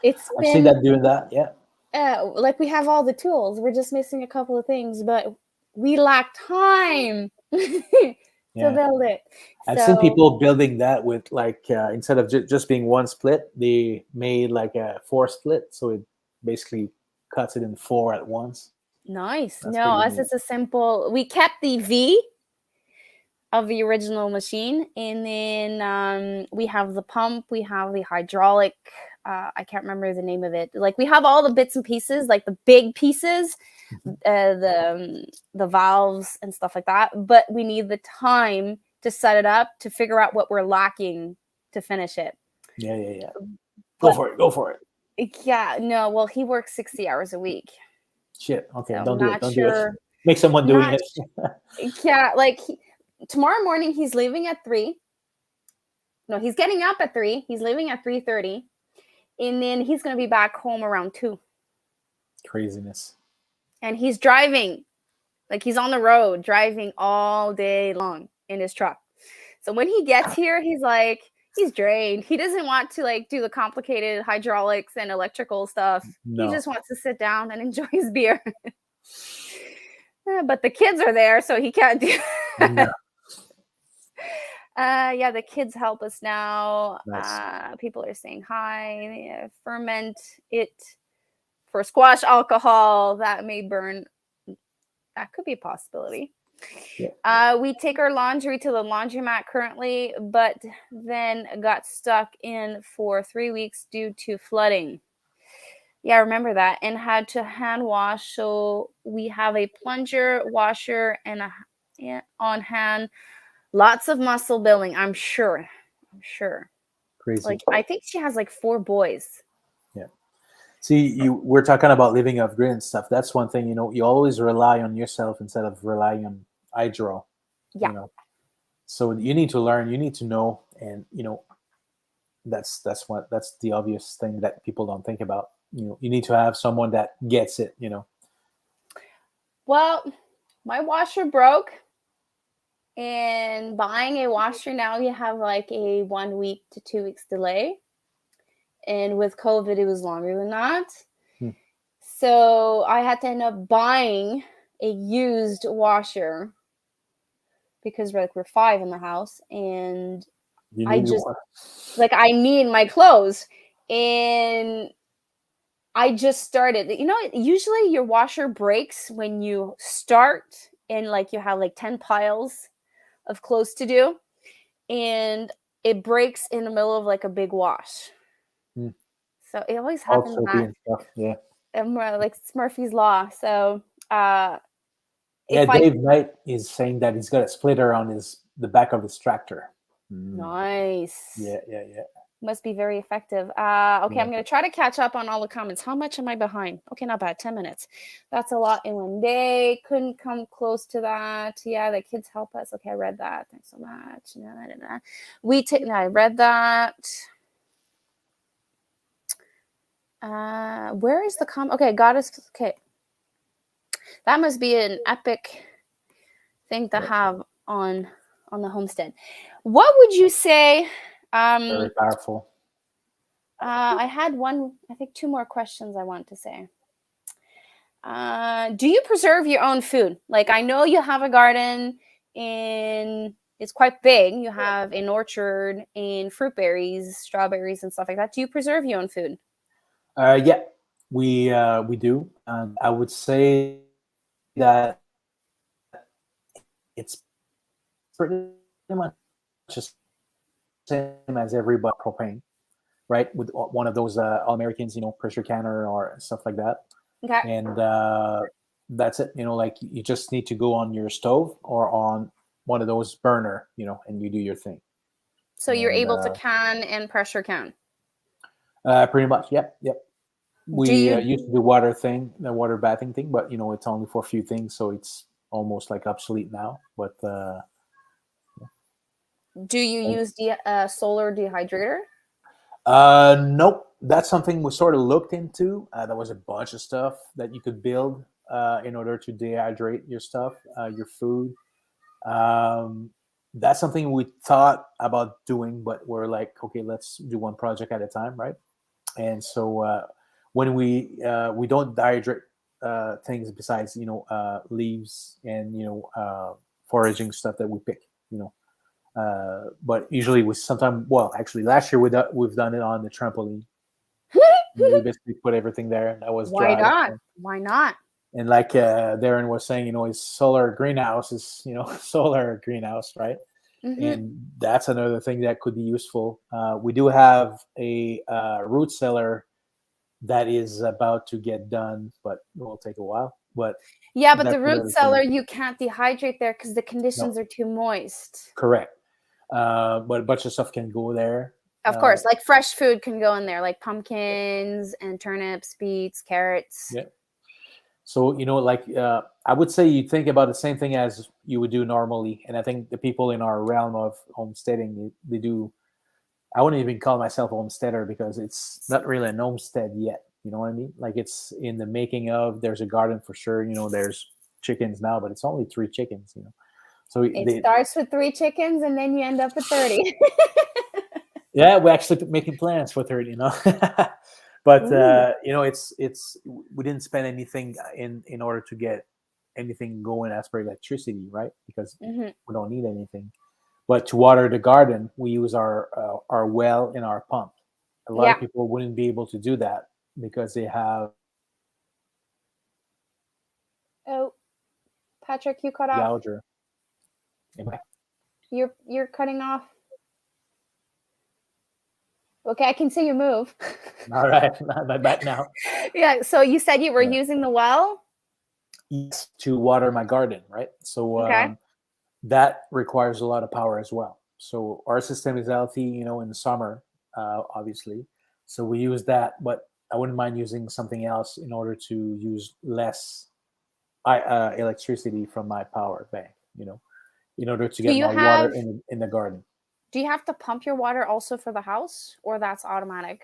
It's I've seen been that doing that. Yeah. like we have all the tools. We're just missing a couple of things, but we lack time to Yeah. build it. I've seen So people building that with like instead of just being one split, they made like a four split, so it basically cuts it in four at once. nice. That's No, pretty us neat. it's a simple. We kept the V of the original machine, and then we have the pump, we have the hydraulic. I can't remember the name of it. Like we have all the bits and pieces, like the big pieces, the valves and stuff like that. But we need the time to set it up to figure out what we're lacking to finish it. Yeah, yeah, yeah. Go But for it. Go for it. yeah, no. Well, he works 60 hours a week, Shit. Okay, so don't do it. not Don't do it. sure. Make someone doing Not it. yeah. Like tomorrow morning, he's leaving at 3. No, he's getting up at 3. He's leaving at 3:30, and then he's gonna be back home around 2. Craziness. And he's driving, like he's on the road driving all day long in his truck. So when he gets here, he's drained. He doesn't want to like do the complicated hydraulics and electrical stuff. He No. just wants to sit down and enjoy his beer. But the kids are there, so he can't do. No. Yeah, the kids help us now. Nice. People are saying hi. Ferment it for squash alcohol that may burn. That could be a possibility. Yeah. We take our laundry to the laundromat currently, but then got stuck in for 3 weeks due to flooding. Yeah, I remember that, and had to hand wash. So we have a plunger, washer, and on hand. Lots of muscle building, I'm sure. I'm sure. Crazy. Like I think she has like 4 boys. Yeah. See, we're talking about living off grid and stuff. That's one thing. You always rely on yourself instead of relying on hydro. Yeah. So you need to learn. You need to know, and that's the obvious thing that people don't think about. You need to have someone that gets it. Well, my washer broke. And buying a washer now, you have like a 1 week to 2 weeks delay. And with COVID, it was longer than that. Hmm. So I had to end up buying a used washer because we're 5 in the house, and You I need just one. like I need my clothes, and I just started. Usually your washer breaks when you start, and like you have like 10 piles of clothes to do, and it breaks in the middle of like a big wash. Hmm. So it always All happens soapy that and stuff. Yeah. like it's Murphy's law. So Yeah. if I Dave Knight is saying that he's got a splitter on the back of his tractor. nice, Yeah. Yeah. Yeah. must be very effective. Okay, Yeah. I'm gonna try to catch up on all the comments. How much am I behind? Okay, not bad. 10 minutes. That's a lot in one day. Couldn't come close to that. Yeah, the kids help us. Okay, I read that. Thanks so much. I read that. Where is the okay, goddess? Okay, that must be an epic thing to have on the homestead. What would you say? Very powerful. I had one, I think two more questions I want to say. Do you preserve your own food? Like, I know you have a garden in, it's quite big. You have an orchard and fruit berries, strawberries, and stuff like that. Do you preserve your own food? Yeah, we do. I would say that it's pretty much the same as everybody propane, right? With one of those All Americans, pressure canner or stuff like that, Okay. and that's it. Like you just need to go on your stove or on one of those burner, and you do your thing. So you're And able to can and pressure can. pretty much, yep, yep. Do We you used to do water thing, the water bathing thing, but it's only for a few things, so it's almost like obsolete now. But do you use solar dehydrator? nope. That's something we sort of looked into. There was a bunch of stuff that you could build in order to dehydrate your stuff, your food. Um, that's something we thought about doing, but we're like, okay, let's do one project at a time, right? And so when we don't dehydrate things besides leaves and foraging stuff that we pick, but usually we sometimes, well, actually last year we've done it on the trampoline. We basically put everything there, and that was Why dry. not? Why not? And like Darren was saying, his solar greenhouse is solar greenhouse, right? Hmm. And that's another thing that could be useful. We do have a root cellar that is about to get done, but it will take a while. But Yeah, but the that's root another cellar, thing. you can't dehydrate there because the conditions No, are too moist. correct. But a bunch of stuff can go there. Of course, like fresh food can go in there, like pumpkins and turnips, beets, carrots. Yeah. So like I would say you think about the same thing as you would do normally, and I think the people in our realm of homesteading they do. I wouldn't even call myself a homesteader because it's not really an homestead yet. You know what I mean? Like it's in the making of. There's a garden for sure. There's chickens now, but it's only 3 chickens. So It they, starts with 3 chickens and then you end up with 30. yeah, we're actually making plans for 30. But Ooh. it's we didn't spend anything in order to get anything going as per electricity, right? Because Hmm. we don't need anything. But to water the garden, we use our well and our pump. A lot Yeah. of people wouldn't be able to do that because they have Oh, Patrick, you cut off. gouger. Anyway, You're cutting off. Okay, I can see you move. all right, I'm back now. Yeah, so you said you were Yeah. using the well? Yes, to water my garden, right? So Okay. that requires a lot of power as well. So our system is healthy, in the summer, obviously. So we use that, but I wouldn't mind using something else in order to use less electricity from my power bank, in order to Do get you my water have in the garden. do you have to pump your water also for the house or that's automatic?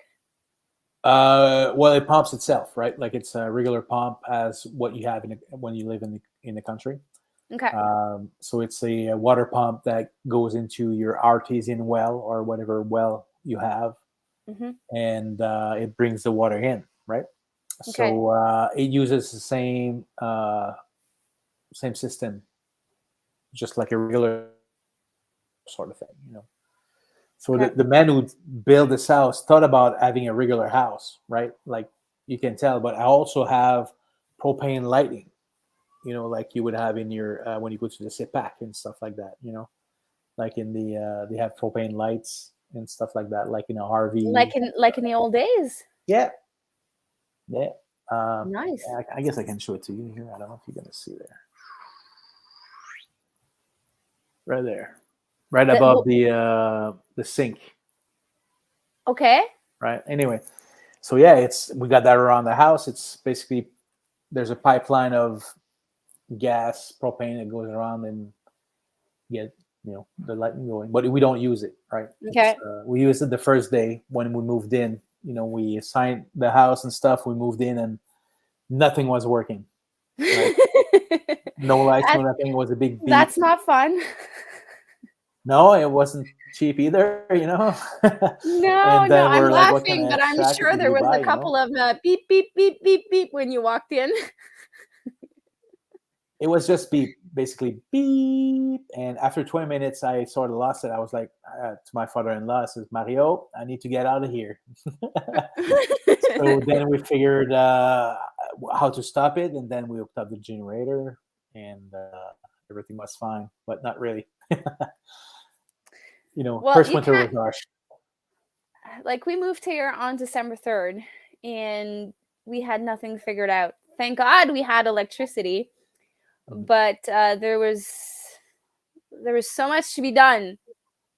Well, it pumps itself, right? Like it's a regular pump as what you have when you live in the country. Okay. So it's a water pump that goes into your artesian well or whatever well you have, Hmm. and it brings the water in, right? Okay. So it uses the same system, just like a regular sort of thing. So the, Okay. the man who built this house thought about having a regular house, right? Like you can tell, but I also have propane lighting, like you would have in your when you go to the CPAC and stuff like that, like in the they have propane lights and stuff like that, like in a RV. Like in the old days. Yeah, yeah. Nice. I guess I can show it to you here. I don't know if you're gonna see there, right there, right The, above well, the sink, okay. right? Anyway, so yeah, it's we got that around the house. It's basically there's a pipeline of gas, propane that goes around and get the lighting going, but we don't use it, right? It's Okay. we used it the first day when we moved in. We assigned the house and stuff. We moved in and nothing was working. Like no lights, no That, nothing. It was a big beep. that's not fun. No, it wasn't cheap either, you know. No, And no, then I'm we're like, what kind laughing, of but I'm extractor sure did there you was buy, a you know? couple of beep, beep, beep, beep, beep when you walked in. It was just beep, basically beep. And after 20 minutes, I sort of lost it. I was like, to my father-in-law, I says, Mario, I need to get out of here. So then we figured how to stop it, and then we hooked up the generator, and everything was fine, but not really. Well, First you winter can't was harsh. like we moved here on December 3rd and we had nothing figured out. Thank God we had electricity, Mhm. but there was so much to be done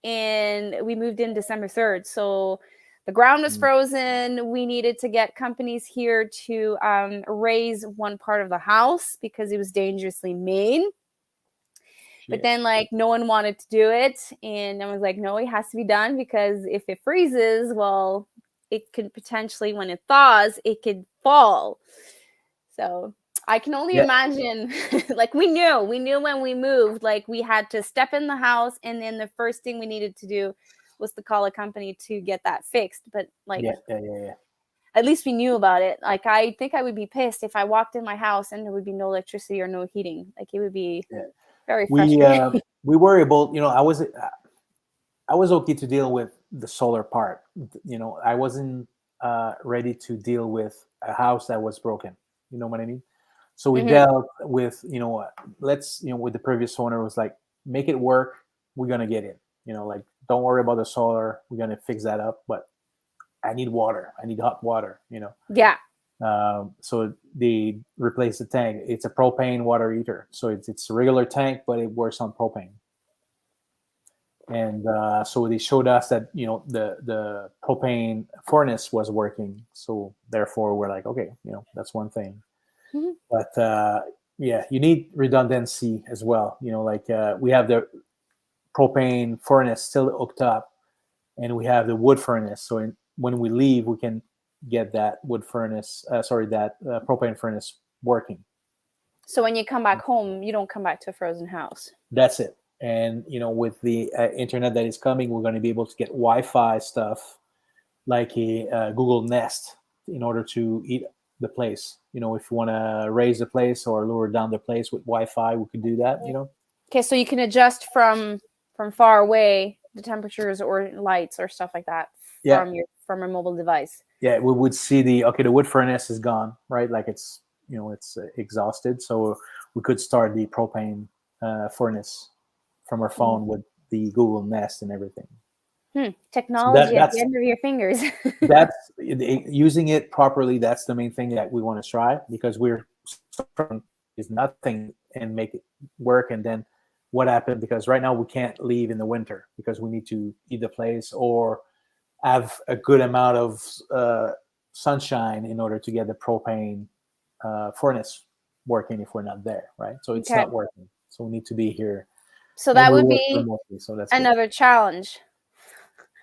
and we moved in December 3rd. So the ground was Mm. frozen. We needed to get companies here to raise one part of the house because it was dangerously made. But Shit. then, like, no one wanted to do it. And I was like, no, it has to be done because if it freezes, well, it could potentially, when it thaws, it could fall. So I can only Yeah, imagine, like, we knew when we moved, like, we had to step in the house. And then the first thing we needed to do was to call a company to get that fixed. But, like, yeah, yeah, yeah, yeah. at least we knew about it. Like, I think I would be pissed if I walked in my house and there would be no electricity or no heating. Like, it would be Yeah. very We frustrating. we were able, I was okay to deal with the solar part. I wasn't ready to deal with a house that was broken. You know what I mean? So we Hmm. dealt with, let's, with the previous owner was like, make it work. We're gonna get it. Like, don't worry about the solar. We're gonna fix that up. But I need water. I need hot water. Yeah. So they replaced the tank. It's a propane water heater, so it's a regular tank, but it works on propane. And so they showed us that the propane furnace was working. So therefore, we're like, okay, that's one thing. Mhm. But yeah, you need redundancy as well. Like we have the propane furnace still hooked up, and we have the wood furnace. So when we leave, we can get that wood furnace, that propane furnace working. So when you come back home, you don't come back to a frozen house. That's it. And with the internet that is coming, we're going to be able to get Wi-Fi stuff like a Google Nest in order to eat the place. If you want to raise the place or lower down the place with Wi-Fi, we could do that. Okay, so you can adjust from far away the temperatures or lights or stuff like that Yeah, from a mobile device. yeah. We would see the wood furnace is gone, right? Like it's exhausted, so we could start the propane furnace from our Mhm. phone with the Google Nest and everything. So that Technology at the that's end of your fingers. that's using it properly. That's the main thing that we want to try, because we're from is nothing and make it work. And then what happened, because right now we can't leave in the winter because we need to eat the place or have a good amount of sunshine in order to get the propane furnace working if we're not there, right? So it's Okay. not working, so we need to be here. So And that we would work be remotely, so that's good. another challenge.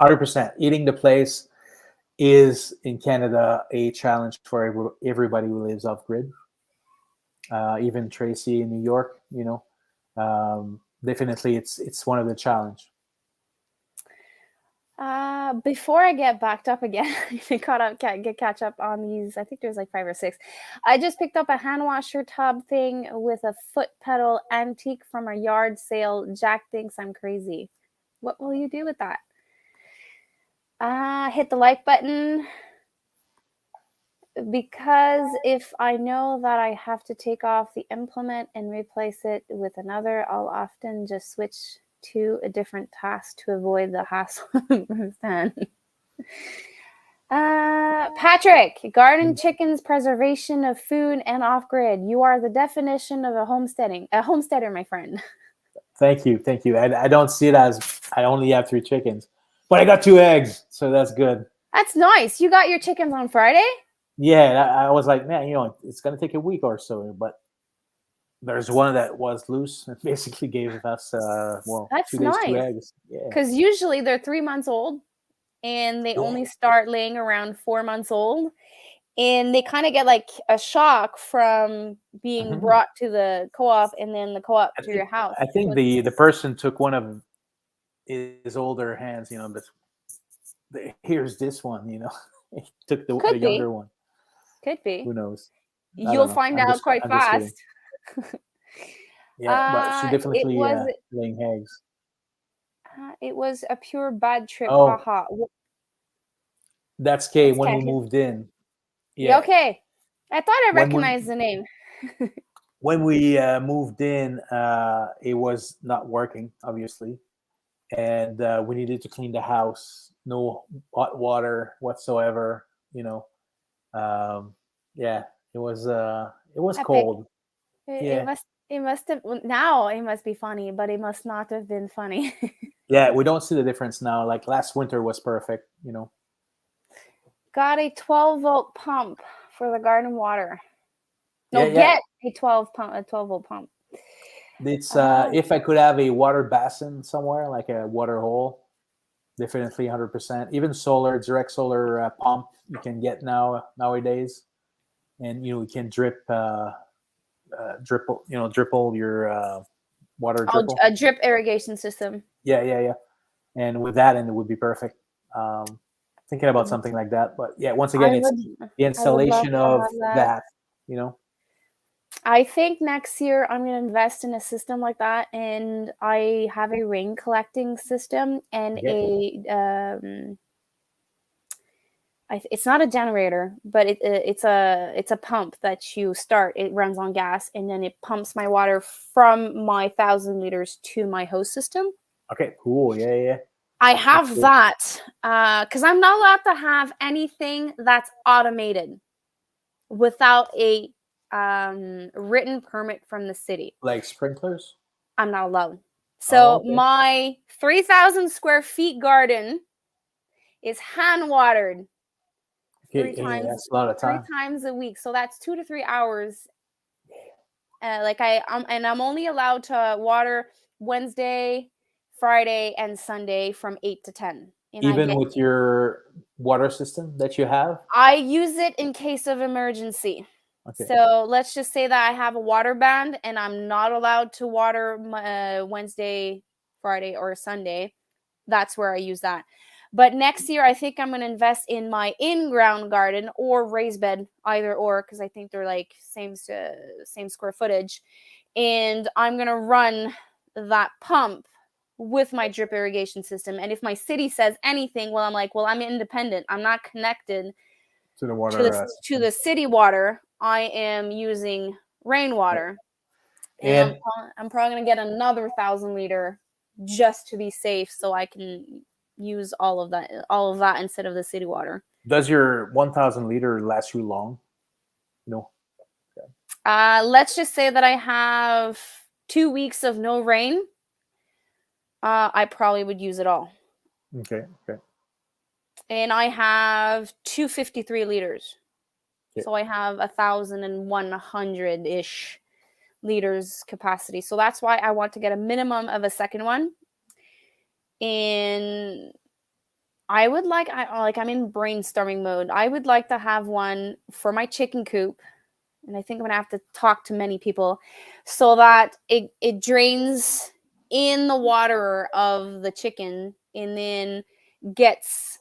100% eating the place is in Canada a challenge for everybody who lives off grid. Even Tracy in New York, definitely it's one of the challenge. Before I get backed up again, catch up on these. I think there's like 5 or 6. I just picked up a hand washer tub thing with a foot pedal antique from a yard sale. Jack thinks I'm crazy. What will you do with that? Hit the like button because if I know that I have to take off the implement and replace it with another, I'll often just switch to a different task to avoid the hassle. Patrick, garden chickens, preservation of food, and off grid. You are the definition of a homesteader, my friend. Thank you, thank you. I don't see it as I only have 3 chickens, but I got 2 eggs, so that's good. That's nice. You got your chickens on Friday? Yeah, I was like, man, it's gonna take a week or so, but there's one that was loose and basically gave us That's 2 days, two nice. eggs. Yeah. Because usually they're 3 months old and they Yeah. only start laying around 4 months old. And they kind of get like a shock from being Mhm. brought to the co-op and then the co-op I to your think house. I So think it's the person took one of his older hands, but here's this one, he took the Could younger be. one. Could be. Who knows? I You'll don't know. find out quite I'm just kidding. fast. Yeah, but she It definitely was laying eggs. it was a pure bad trip. Oh, Haha. that's Kay It's when we Ken. moved in. Yeah, Yeah, okay. I thought I when we recognized the name. when we moved in, it was not working, obviously, and we needed to clean the house. No hot water whatsoever. Um, yeah, it was Epic. cold. It Yeah, must have, now it must be funny, but it must not have been funny. yeah, we don't see the difference now. Like last winter was perfect. Got a 12-volt pump for the garden water. Yeah, No, yeah. get a 12-volt pump. It's Uh, if I could have a water basin somewhere, like a water hole, definitely 100%. Even solar, direct solar pump you can get nowadays, and you can dripple your water dripple. a drip irrigation system. Yeah, yeah, yeah. And with that, and it would be perfect. Thinking about something like that, but yeah, once again, I it's would the I would love installation to of have that. that. You know, I think next year I'm going to invest in a system like that, and I have a rain collecting system and okay, it's not a generator, but it's a pump that you start. It runs on gas, and then it pumps my water from my 1,000 liters to my hose system. okay, cool, yeah, yeah, I that's have cool. that because I'm not allowed to have anything that's automated without a written permit from the city. Like sprinklers. I'm not allowed. Oh, So okay. my 3,000 square feet garden is hand watered Okay, yeah, that's a lot of three time. times a week. So that's 2 to 3 hours. And I'm only allowed to water Wednesday, Friday, and Sunday from 8 to 10. And Even with your water system that you have. I use it in case of emergency. Okay. So let's just say that I have a water ban and I'm not allowed to water Wednesday, Friday, or Sunday. That's where I use that. But next year, I think I'm going to invest in my in-ground garden or raised bed, either or, because I think they're like same square footage. And I'm going to run that pump with my drip irrigation system. And if my city says anything, well, I'm like, well, I'm independent. I'm not connected To the water to system. the city water. I am using rainwater, and And I'm probably gonna get another 1,000 liter just to be safe, so I can use all of that instead of the city water. does your 1,000 liter last you long? No. Let's just say that I have 2 weeks of no rain. I probably would use it all, Okay. Okay. and I have 253 liters, Okay. so I have 1,100 ish liters capacity. So that's why I want to get a minimum of a second one. And I'm in brainstorming mode. I would like to have one for my chicken coop. And I think I'm gonna have to talk to many people so that it drains in the water of the chicken and then gets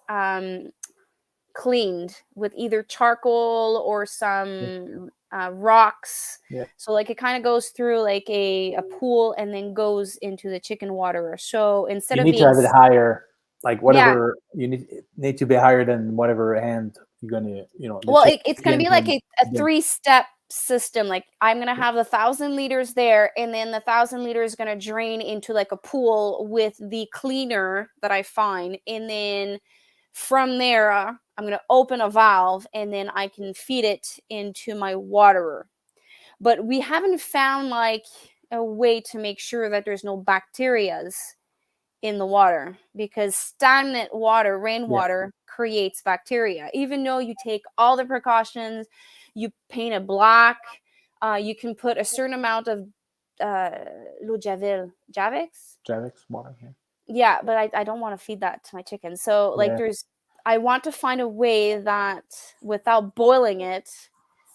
cleaned with either charcoal or some rocks. Yeah. So like it kind of goes through like a pool and then goes into the chicken water. So instead You of need to being have it higher, like yeah, whatever you need to be higher than whatever hand you're gonna, the well chicken it's going to begin be like to a begin. 3-step system. Like I'm going to have the 1,000 liters there, and then the 1,000 liters is going to drain into like a pool with the cleaner that I find, and then from there I'm going to open a valve and then I can feed it into my waterer. But we haven't found like a way to make sure that there's no bacterias in the water, because stagnant water, Yeah. rainwater, creates bacteria. Even though you take all the precautions, you paint it black, you can put a certain amount of l'eau de Javex. Javix water. Yeah. Yeah, but I don't want to feed that to my chickens. So like Yeah. I want to find a way that without boiling it,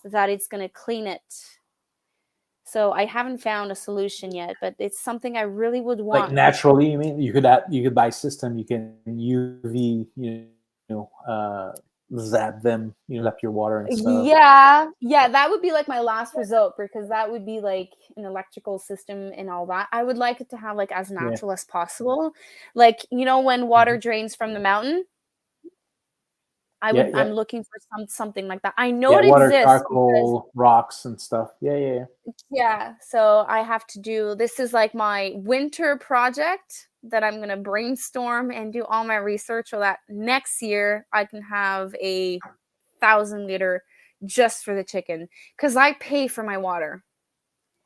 that it's going to clean it. So I haven't found a solution yet, but it's something I really would Like want. naturally, you mean you could buy system, you can UV, zap them, zap your water and stuff. Yeah, yeah, that would be like my last result because that would be like an electrical system and all that. I would like it to have like as Yeah. natural as possible. Like, when water Mhm. drains from the mountain, Yeah, yeah, I'm looking for something like that. I know yeah. it Water, exists because charcoal, rocks, and stuff. Yeah, yeah, yeah. yeah, so I have to do this is like my winter project that I'm going to brainstorm and do all my research so that next year I can have a 1,000 liter just for the chicken because I pay for my water.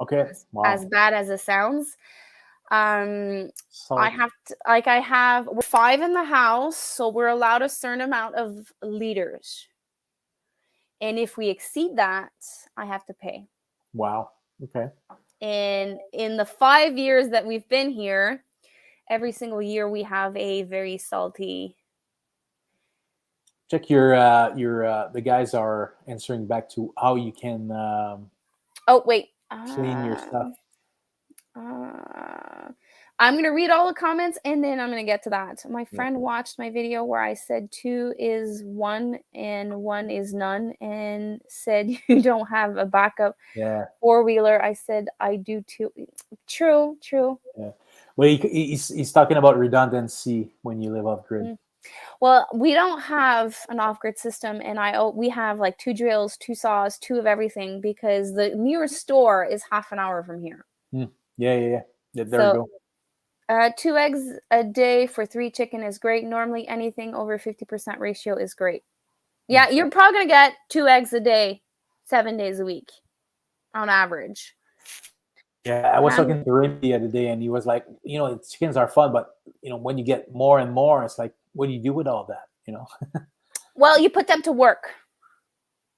Okay. As Wow. bad as it sounds, um, I Salt. have to we're five in the house, so we're allowed a certain amount of liters, and if we exceed that, I have to pay. Wow. Okay. And in the 5 years that we've been here, every single year we have a very salty. Check your the guys are answering back to how you can Oh wait, clean your stuff. uh, I'm gonna read all the comments and then I'm gonna get to that. My Yeah. friend watched my video where I said two is one and one is none, and said you don't have a backup Yeah. four-wheeler. I said I do too. True, true. Yeah. Well, he's talking about redundancy when you live off grid. Mm. Well, we don't have an off-grid system, and we have like two drills, two saws, two of everything because the nearest store is half an hour from here. Hmm. Yeah, yeah, yeah. Yeah, there you So, go. 2 eggs a day for 3 chicken is great. Normally, anything over 50% ratio is great. Hmm. Yeah, you're probably gonna get 2 eggs a day, 7 days a week, on average. Yeah, I was And talking to Rim the other day, and he was like, chickens are fun, but when you get more and more, it's like, what do you do with all that? well, you put them to work.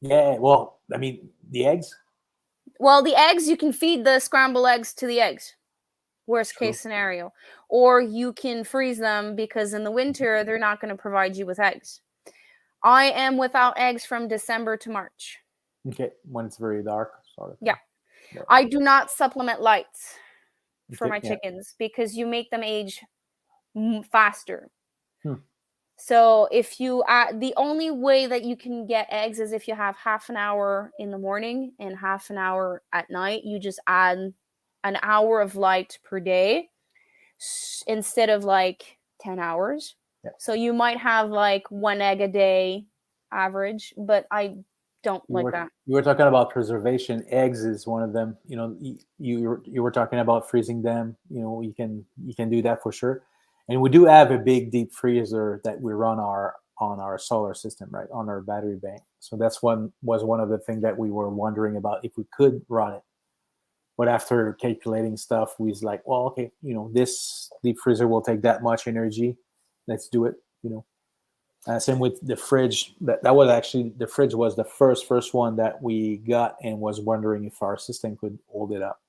Yeah. Well, I mean, the eggs. Well, the eggs you can feed the scrambled eggs to the eggs. Worst case True. scenario. Or you can freeze them because in the winter they're not going to provide you with eggs. I am without eggs from December to March. Okay, when it's very dark, sort of Yeah. thing. Yeah. I do not supplement lights for Okay. my Yeah. chickens because you make them age faster. Hmm. So if you the only way that you can get eggs is if you have half an hour in the morning and half an hour at night. You just add an hour of light per day instead of like 10 hours. Yeah. So you might have like 1 egg a day average, but I don't You like were that. you were talking about preservation. Eggs is one of them. You were talking about freezing them. You can do that for sure. And we do have a big deep freezer that we run on our solar system, right, on our battery bank. So that's one of the things that we were wondering about if we could run it. But after calculating stuff, we was like, well, okay, this deep freezer will take that much energy. Let's do it. Same with the fridge. That was actually the fridge was the first one that we got and was wondering if our system could hold it up.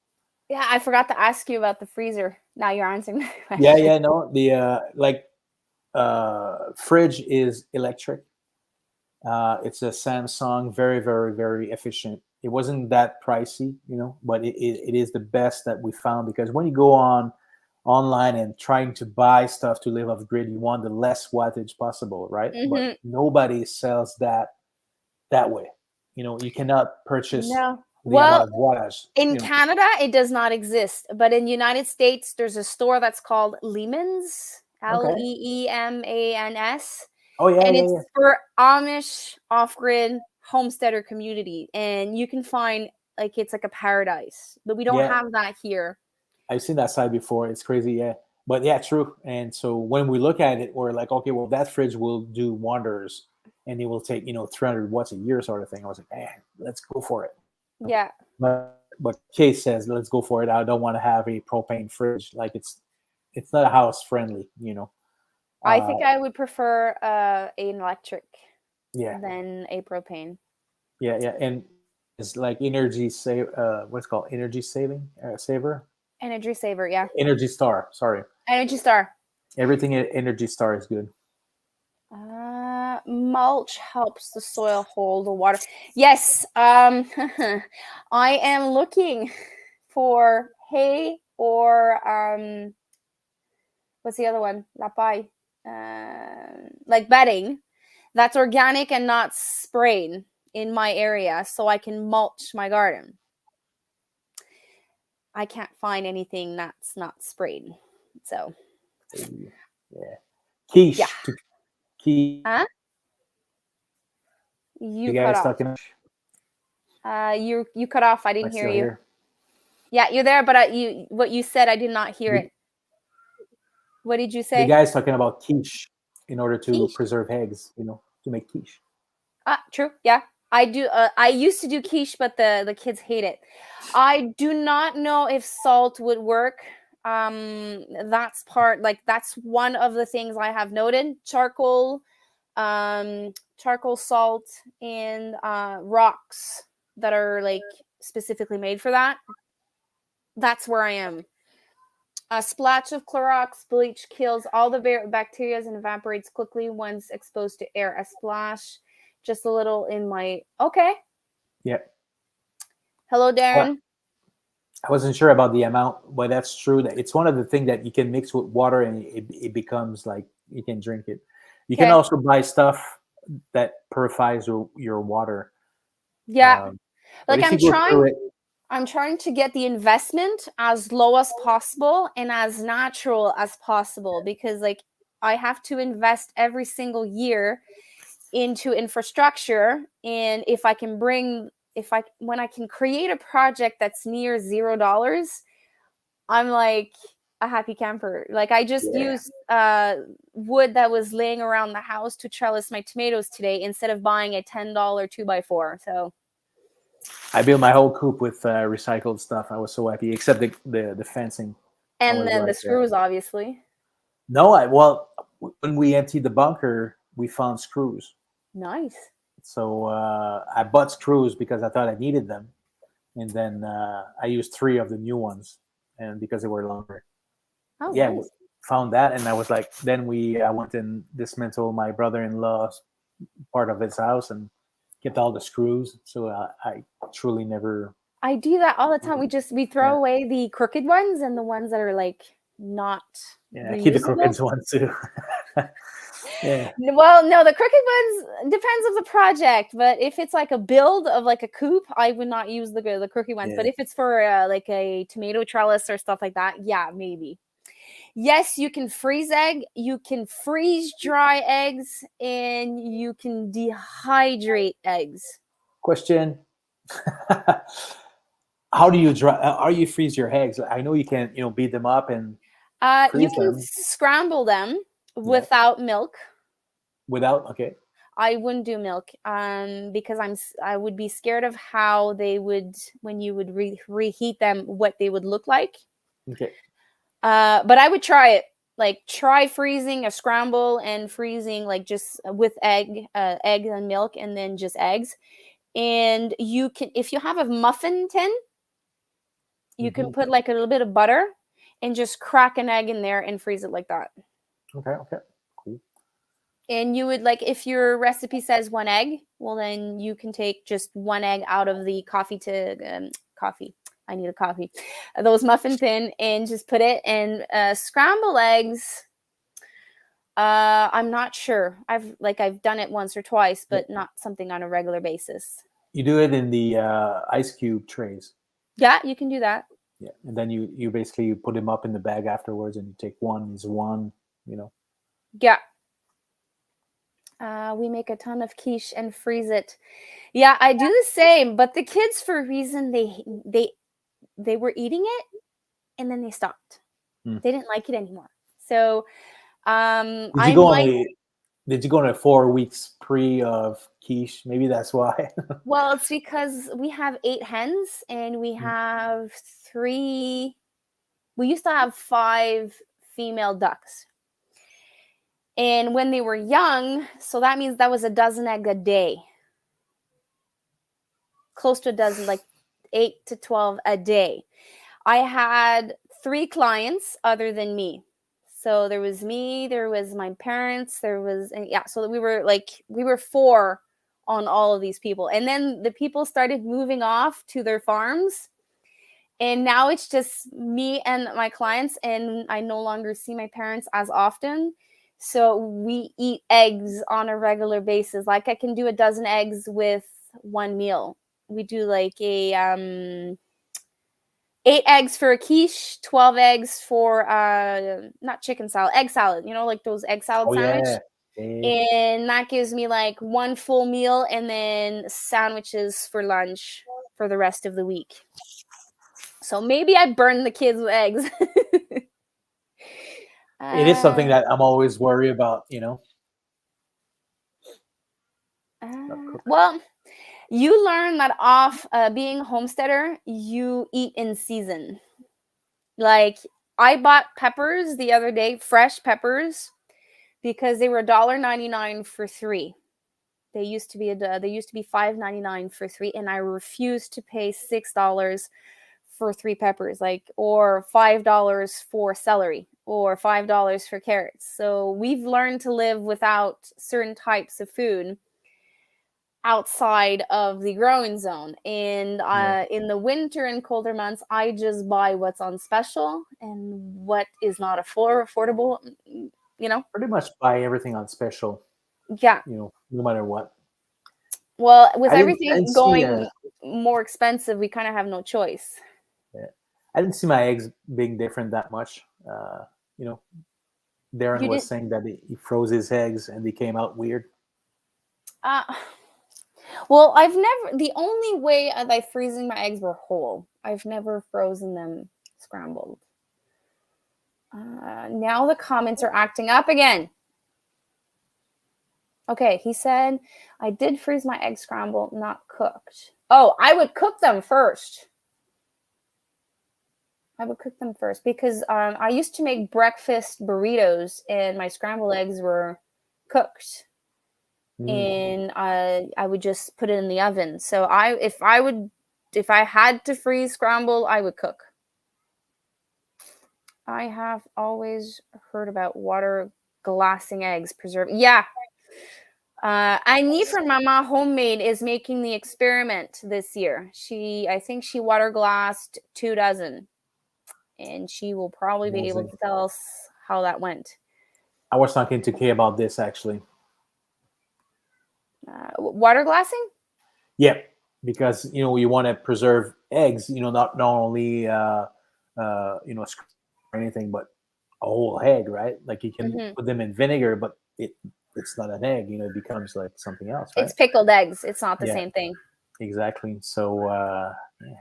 Yeah, I forgot to ask you about the freezer. Now you're answering my Yeah, question. yeah, no, the fridge is electric. It's a Samsung, very, very, very efficient. It wasn't that pricey, but it is the best that we found because when you go online and trying to buy stuff to live off grid, you want the less wattage possible, right? But Hmm. nobody sells that way. You cannot purchase No. the amount Well, of wattage. in Canada, it does not exist, but in United States, there's a store that's called Leemans, Okay. Leemans, Oh yeah, and yeah, it's yeah, for Amish off-grid homesteader community, and you can find like it's like a paradise, but we don't yeah. have that here. I've seen that side before. It's crazy, yeah. But yeah, true. And so when we look at it, we're like, okay, well, that fridge will do wonders, and it will take 300 watts a year, sort of thing. I was like, man, let's go for it. Yeah, But Kate says, let's go for it. I don't want to have a propane fridge. Like it's not house friendly. I Uh, think I would prefer an electric yeah, than a propane. yeah, yeah. And it's like energy save. What's it called energy saving saver. Energy saver, yeah. Energy Star. Sorry, Energy Star. everything at Energy Star is good. Mulch helps the soil hold the water. Yes, I am looking. for hay or what's the other one? La paille. Like bedding that's organic and not sprayed in my area so I can mulch my garden. I can't find anything that's not sprayed. So, Yeah. yeah. Quiche. Quiche. Huh? You You cut guys off. talking? You cut off. I Am I didn't hear still you. here? Yeah, you're there, but you what you said I did not hear You, it. What did you the say? guy's talking about quiche in order to Quiche. preserve eggs, to make quiche. Ah, true. Yeah. I do I used to do quiche, but the kids hate it. I do not know if salt would work. That's one of the things I have noted. Charcoal salt and rocks that are like specifically made for that. That's where I am. A splash of Clorox bleach kills all the bacteria and evaporates quickly once exposed to air. A splash, just a little in my. Okay. Yeah. Hello, Well, Darren. I wasn't sure about the amount, but that's true. That it's one of the things that you can mix with water and it becomes like you can drink it. You can Okay. also buy stuff that purifies your water. Yeah. But Like if you go through it, I'm trying to get the investment as low as possible and as natural as possible because like I have to invest every single year into infrastructure and if I when I can create a project that's near $0, I'm like a happy camper. Like I just yeah, used wood that was laying around the house to trellis my tomatoes today instead of buying a $10 2x4. So I built my whole coop with recycled stuff. I was so happy, except the fencing. I and was then the like, screws obviously. no, when we emptied the bunker, we found screws. Nice. So I bought screws because I thought I needed them, and then I used 3 of the new ones, and because they were longer. Oh, Yeah, we nice. found that, and I was like, then I went and dismantled my brother-in-law's part of his house and get all the screws. So I truly never. I do that all the time. We throw Yeah, away the crooked ones and the ones that are like not yeah, I keep the reusable. crooked ones too. Yeah, Well, no, the crooked ones depends of the project, but if it's like a build of like a coop, I would not use the crooked ones. But yeah. if it's for like a tomato trellis or stuff like that, yeah, maybe. Yes, you can freeze you can freeze dry eggs, and you can dehydrate eggs. Question: How do you dry? How you freeze your eggs? I know you can, beat them up and You freeze can them. scramble them Yeah, without milk. without. Okay, I wouldn't do milk because I would be scared of how they would when you would reheat them what they would look like. okay. But I would try it. Like try freezing a scramble and freezing like just with egg and milk and then just eggs. And you can if you have a muffin tin, you can Hmm. put like a little bit of butter and just crack an egg in there and freeze it like that. Okay, okay, cool. And you would like if your recipe says 1 egg, well then you can take just 1 egg out of the coffee. I need a coffee. Those muffin tin and just put it and scramble eggs. I'm not sure. I've done it once or twice, Yeah. but not something on a regular basis. You do it in the ice cube trays. Yeah, you can do that. Yeah, and then you basically you put them up in the bag afterwards, and you take one is one. You know. Yeah. We make a ton of quiche and freeze it. Yeah, I do the same, but the kids, for a reason, they were eating it and then they stopped. Hmm. They didn't like it anymore. So Did you I go on might. a Did you go on a 4 weeks spree of quiche? Maybe that's why. Well, it's because we have 8 hens and we have three. We used to have 5 female ducks. And when they were young, so that means that was a dozen egg a day. Close to a dozen, like 8 to 12 a day. I had 3 clients other than me. So there was me, there was my parents, and yeah, so we were 4 on all of these people. And then the people started moving off to their farms And now it's just me and my clients, and I no longer see my parents as often. So we eat eggs on a regular basis. Like I can do a dozen eggs with one meal. We do like a 8 eggs for a quiche, 12 eggs for not chicken salad, egg salad, like those egg salad Oh sandwich. yeah. Yeah. And that gives me like one full meal and then sandwiches for lunch for the rest of the week. So maybe I burn the kids with eggs. It is something uh, that I'm always worried about. Not cook. well, you learn that off being a homesteader, you eat in season. Like I bought peppers the other day, fresh peppers, because they were $1.99 for 3. They used to be $5.99 for 3, and I refused to pay $6 for 3 peppers, like, or $5 for celery, or $5 for carrots. So we've learned to live without certain types of food outside of the growing zone. And Yeah. in the winter and colder months, I just buy what's on special and what is not affordable. You know, Pretty much buy everything on special. yeah. No matter what. Well, with I didn't everything see going more expensive, we kind of have no choice. yeah, I didn't see my eggs being different that much. You know, Darren You was didn't. saying that he froze his eggs and they came out weird. Uh, well, I've never. The only way I freezing my eggs were whole. I've never frozen them scrambled. Now the comments are acting up again. Okay, he said, I did freeze my egg scramble, not cooked. Oh, I would cook them first. I would cook them first because I used to make breakfast burritos and my scrambled eggs were cooked. Mm. And I would just put it in the oven. So if I had to freeze scramble, I would cook. I have always heard about water glassing eggs preserved. Yeah, Annie from Mama Homemade is making the experiment this year. I think she water glassed 2 dozen, and she will probably be able Amazing. to tell us how that went. I was talking to Kay about this actually. Water glassing? Yeah, because you want to preserve eggs. Not only or anything, but a whole egg, right? Like you can Hmm. put them in vinegar, but it's not an egg. It becomes like something else, right? It's pickled eggs. It's not the Yeah, same thing. exactly. So yeah.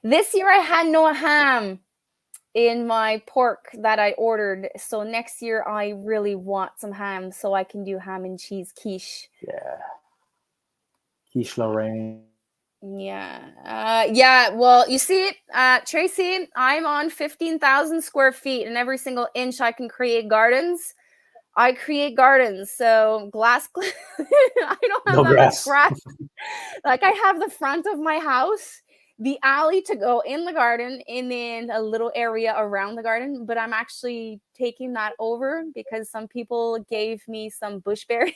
This year I had no ham in my pork that I ordered. So next year I really want some ham so I can do ham and cheese quiche. Yeah, quiche Lorraine. Yeah. Well, you see, Tracy, I'm on 15,000 square feet, and every single inch I can create gardens. I create gardens. So I don't have No that much grass. grass. Like I have the front of my house, the alley to go in the garden, and then a little area around the garden. But I'm actually taking that over because some people gave me some bushberries.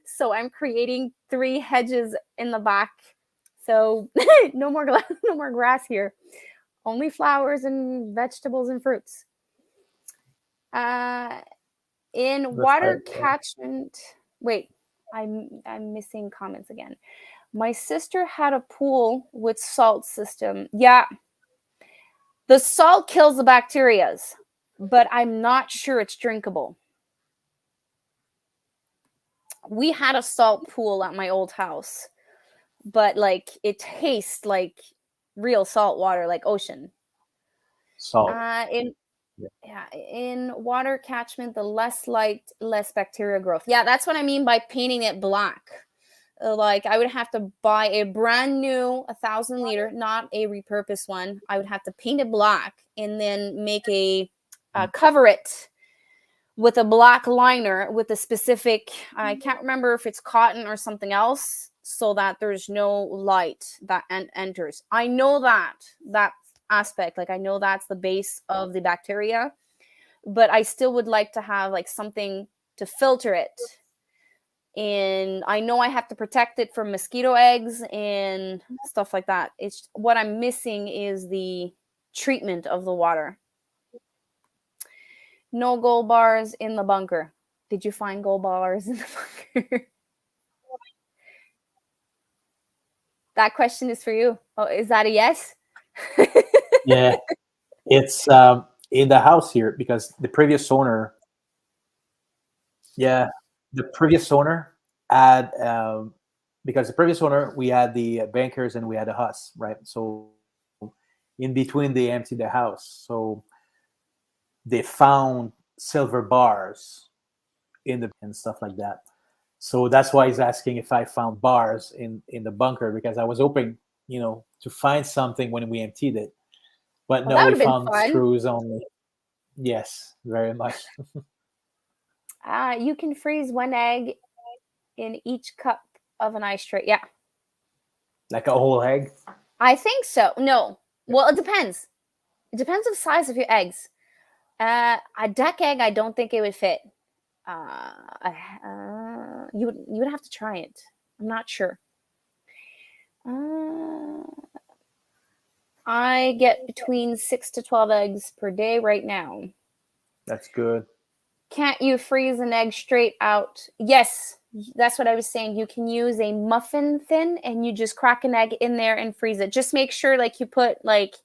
So I'm creating 3 hedges in the back. So no more grass here. Only flowers and vegetables and fruits. Uh, in That's right. water catchment. Wait, I'm missing comments again. My sister had a pool with salt system. Yeah, the salt kills the bacterias, but I'm not sure it's drinkable. We had a salt pool at my old house, but like it tastes like real salt water, like ocean. Salt. In Yeah. Yeah, in water catchment, the less light, less bacteria growth. Yeah, that's what I mean by painting it black. Like I would have to buy a brand new 1,000 liter, not a repurposed one. I would have to paint it black and then make cover it with a black liner with a specific, I can't remember if it's cotton or something else, so that there's no light that enters. I know that aspect, like I know that's the base of the bacteria, but I still would like to have like something to filter it. and I know I have to protect it from mosquito eggs and stuff like that. It's what I'm missing is the treatment of the water. No gold bars in the bunker. Did you find gold bars in the bunker? That question is for you. Oh, is that a yes? Yeah, it's in the house here because the previous owner. Yeah, the previous owner had because the previous owner we had the bankers and we had the huss, right? So in between they emptied the house, so they found silver bars in the and stuff like that. So that's why he's asking if I found bars in the bunker because I was hoping, to find something when we emptied it. But Well, no, that we would have been found fun. screws only. Yes, very much. You can freeze one egg in each cup of an ice tray. Yeah, Like a whole egg. I think so. No, well, it depends. It depends on the size of your eggs. A duck egg, I don't think it would fit. You would have to try it. I'm not sure. Uh, I get between 6 to 12 eggs per day right now. That's good. Can't you freeze an egg straight out? Yes, that's what I was saying. You can use a muffin tin and you just crack an egg in there and freeze it. Just make sure like you put like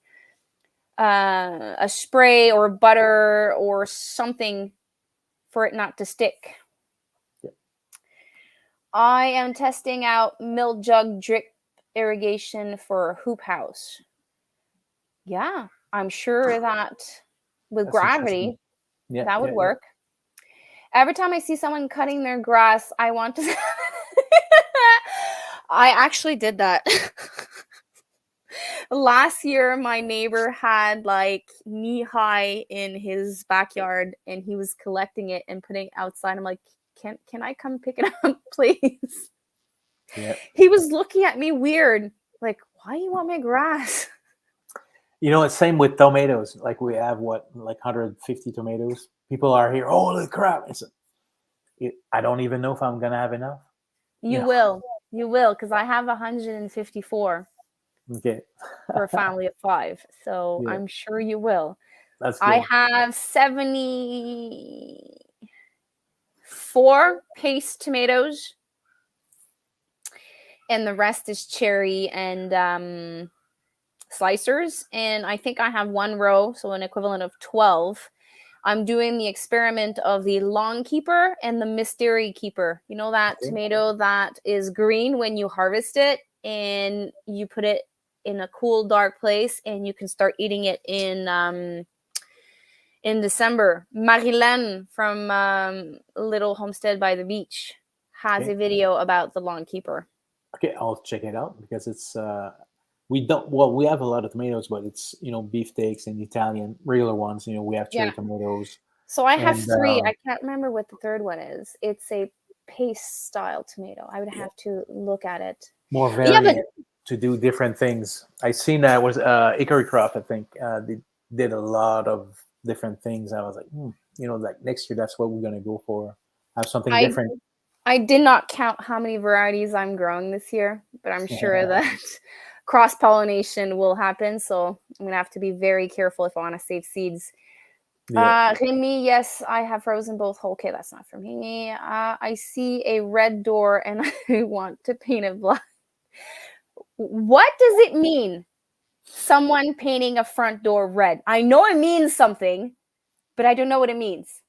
a spray or butter or something for it not to stick. Yeah. I am testing out milk jug drip irrigation for a hoop house. Yeah, I'm sure that with That's interesting. gravity, Yeah, that would yeah, yeah. work. Every time I see someone cutting their grass, I want to. I actually did that. Last year, my neighbor had like knee high in his backyard, and he was collecting it and putting it outside. I'm like, can I come pick it up, please? Yeah. He was looking at me weird, like, why do you want my grass? It's same with tomatoes. Like we have what, like 150 tomatoes. People are here. Holy crap! I don't even know if I'm gonna have enough. You will, because I have 154 Okay. for a family of 5, so Yeah, I'm sure you will. that's I good. have 74 paste tomatoes, and the rest is cherry and slicers. And I think I have 1 row, so an equivalent of 12. I'm doing the experiment of the long keeper and the mystery keeper. You know that Okay. tomato that is green when you harvest it and you put it in a cool, dark place and you can start eating it in December. Marilyn from Little Homestead by the Beach has Okay. a video about the long keeper. Okay, I'll check it out because it's we don't well we have a lot of tomatoes, but it's beefsteaks and Italian regular ones. We have Yeah. cherry tomatoes So I have and 3. I can't remember what the third one is. It's a paste style tomato. I would yeah, have to look at it. more Yeah, but varied to do different things. I seen that was Hickory Croft. I think they did a lot of different things. I was like, like next year that's what we're gonna go for. Have something I different. I did not count how many varieties I'm growing this year, but I'm sure Yeah. that cross pollination will happen. So I'm gonna have to be very careful if I want to save seeds. Yeah. Remy, yes, I have frozen both whole. Okay, that's not for me. I see a red door and I want to paint it black. What does it mean? Someone painting a front door red. I know it means something, but I don't know what it means.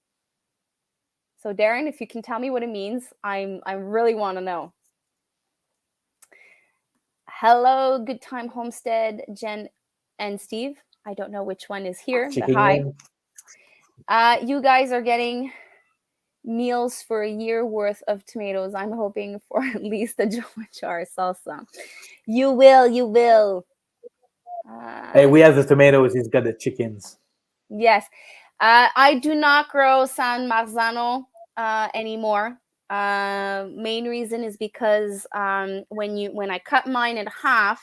So Darren, if you can tell me what it means, I really want to know. Hello, Good Time Homestead, Jen and Steve. I don't know which one is here, but Chicken hi. in. You guys are getting meals for a year worth of tomatoes. I'm hoping for at least a jar salsa. You will, you will. Hey, we have the tomatoes. He's got the chickens. Yes. I do not grow San Marzano anymore. Main reason is because when I cut mine in half,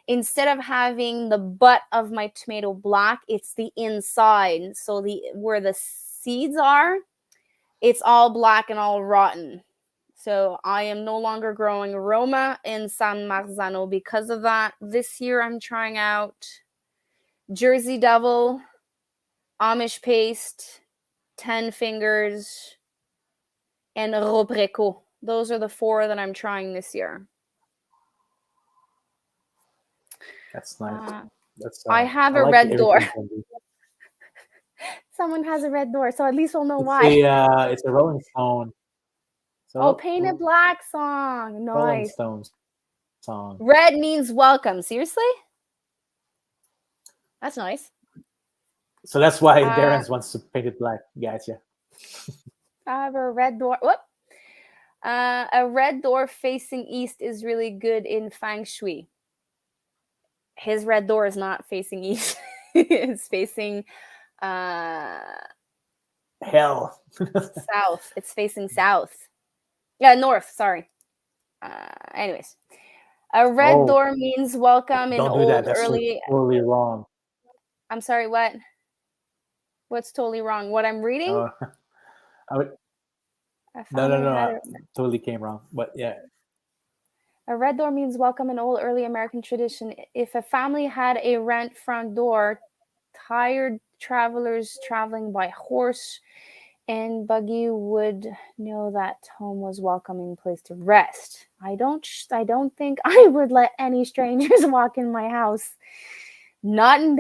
instead of having the butt of my tomato black, it's the inside. So where the seeds are, it's all black and all rotten. So I am no longer growing Roma in San Marzano because of that. This year I'm trying out Jersey Devil, Amish Paste, 10 Fingers, and Robreco. Those are the 4 that I'm trying this year. That's nice. That's I have I a like red door. everything from you. Someone has a red door, so at least we'll know It's why. it's a Rolling Stone. Oh, So Painted Black song. Rolling Nice. Stones song. Red means welcome. Seriously? That's nice. So that's why Uh, Darren's wants to paint it black. Gotcha. I have a red door. Whoop. A red door facing east is really good in feng shui. His red door is not facing east. It's facing uh Hell. south. It's facing south. Yeah, north, sorry. Anyways. A red Oh, door means welcome in don't do that. old That's so early. totally wrong. I'm sorry, what? What's totally wrong? What I'm reading? Uh, I would, A no, no, family no. had I totally came wrong. But yeah, a red door means welcome in old early American tradition. If a family had a rent front door, tired travelers traveling by horse and buggy would know that home was welcoming place to rest. I don't think I would let any strangers walk in my house. Not in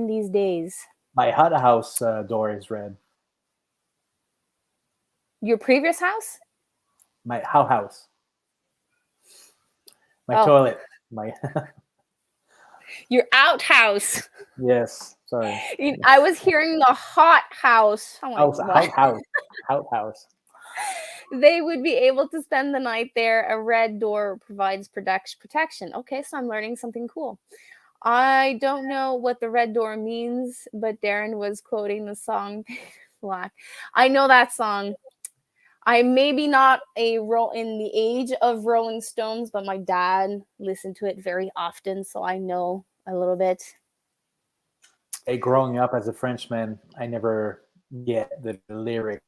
these days. my hot house door is red. Your previous house? My how house. My Oh, toilet. My your outhouse. yes. Sorry. I was hearing the hot house. I'm like, House. what? House. They would be able to spend the night there. A red door provides protection. Okay, so I'm learning something cool. I don't know what the red door means, but Darren was quoting the song Black. I know that song. I maybe not a role in the age of Rolling Stones, but my dad listened to it very often, so I know a little bit. Hey, growing up as a Frenchman, I never get the lyrics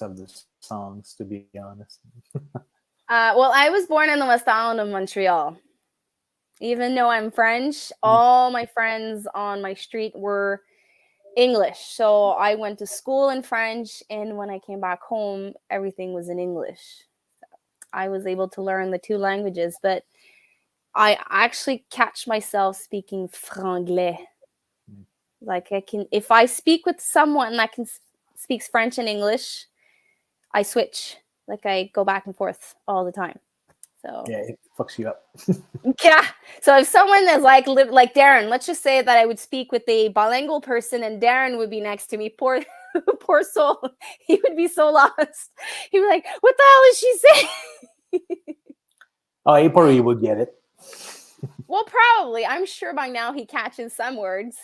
of the songs. To be honest. Well, I was born in the West Island of Montreal. Even though I'm French, all my friends on my street were English. So I went to school in French, and when I came back home, everything was in English. I was able to learn the 2 languages, but I actually catch myself speaking franglais. Like I can, if I speak with someone that speaks French and English, I switch. Like I go back and forth all the time. So Yeah, it fucks you up. yeah. So if someone is like Darren, let's just say that I would speak with a bilingual person and Darren would be next to me. Poor poor soul. He would be so lost. He'd be like, what the hell is she saying? Oh, he probably would get it. Well, probably. I'm sure by now he catches some words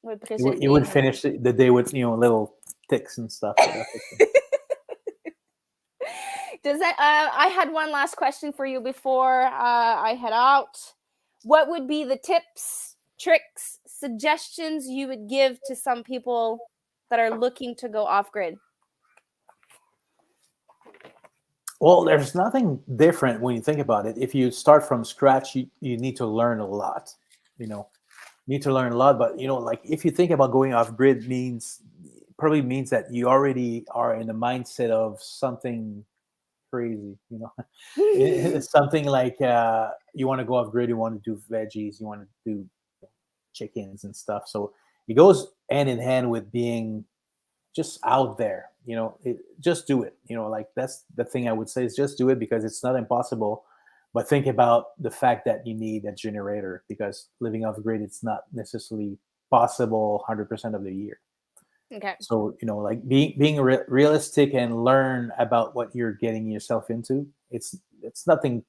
with Brigitte You would being here. finish the day with little ticks and stuff. So that's okay. Does that I had one last question for you before I head out. What would be the tips, tricks, suggestions you would give to some people that are looking to go off grid? Well, there's nothing different when you think about it. If you start from scratch, you need to learn a lot. You know, need to learn a lot. But like if you think about going off grid, probably means that you already are in the mindset of something crazy. It's something like you want to go off grid, you want to do veggies, you want to do chickens and stuff. So it goes hand in hand with being just out there. Just do it. Like that's the thing I would say is just do it because it's not impossible. But think about the fact that you need a generator because living off grid, it's not necessarily possible 100% of the year. Okay. So like being realistic and learn about what you're getting yourself into. It's nothing.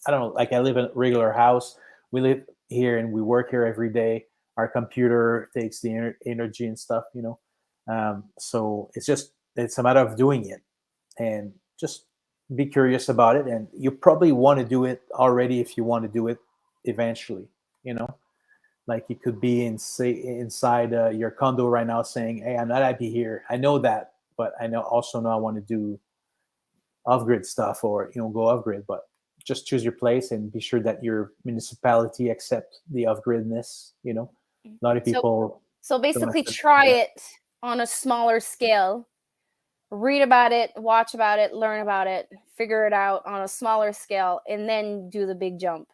I don't know. Like I live in a regular house. We live here and we work here every day. Our computer takes the energy and stuff. So it's a matter of doing it and just be curious about it. And you probably want to do it already if you want to do it eventually. Like you could be inside your condo right now saying, hey, I'm not happy here. I know that, but I also know I want to do off-grid stuff, or go off-grid, but just choose your place and be sure that your municipality accept the off-gridness. A lot of So people so don't basically accept try that. it on a smaller scale. Read about it, watch about it, learn about it, figure it out on a smaller scale, and then do the big jump.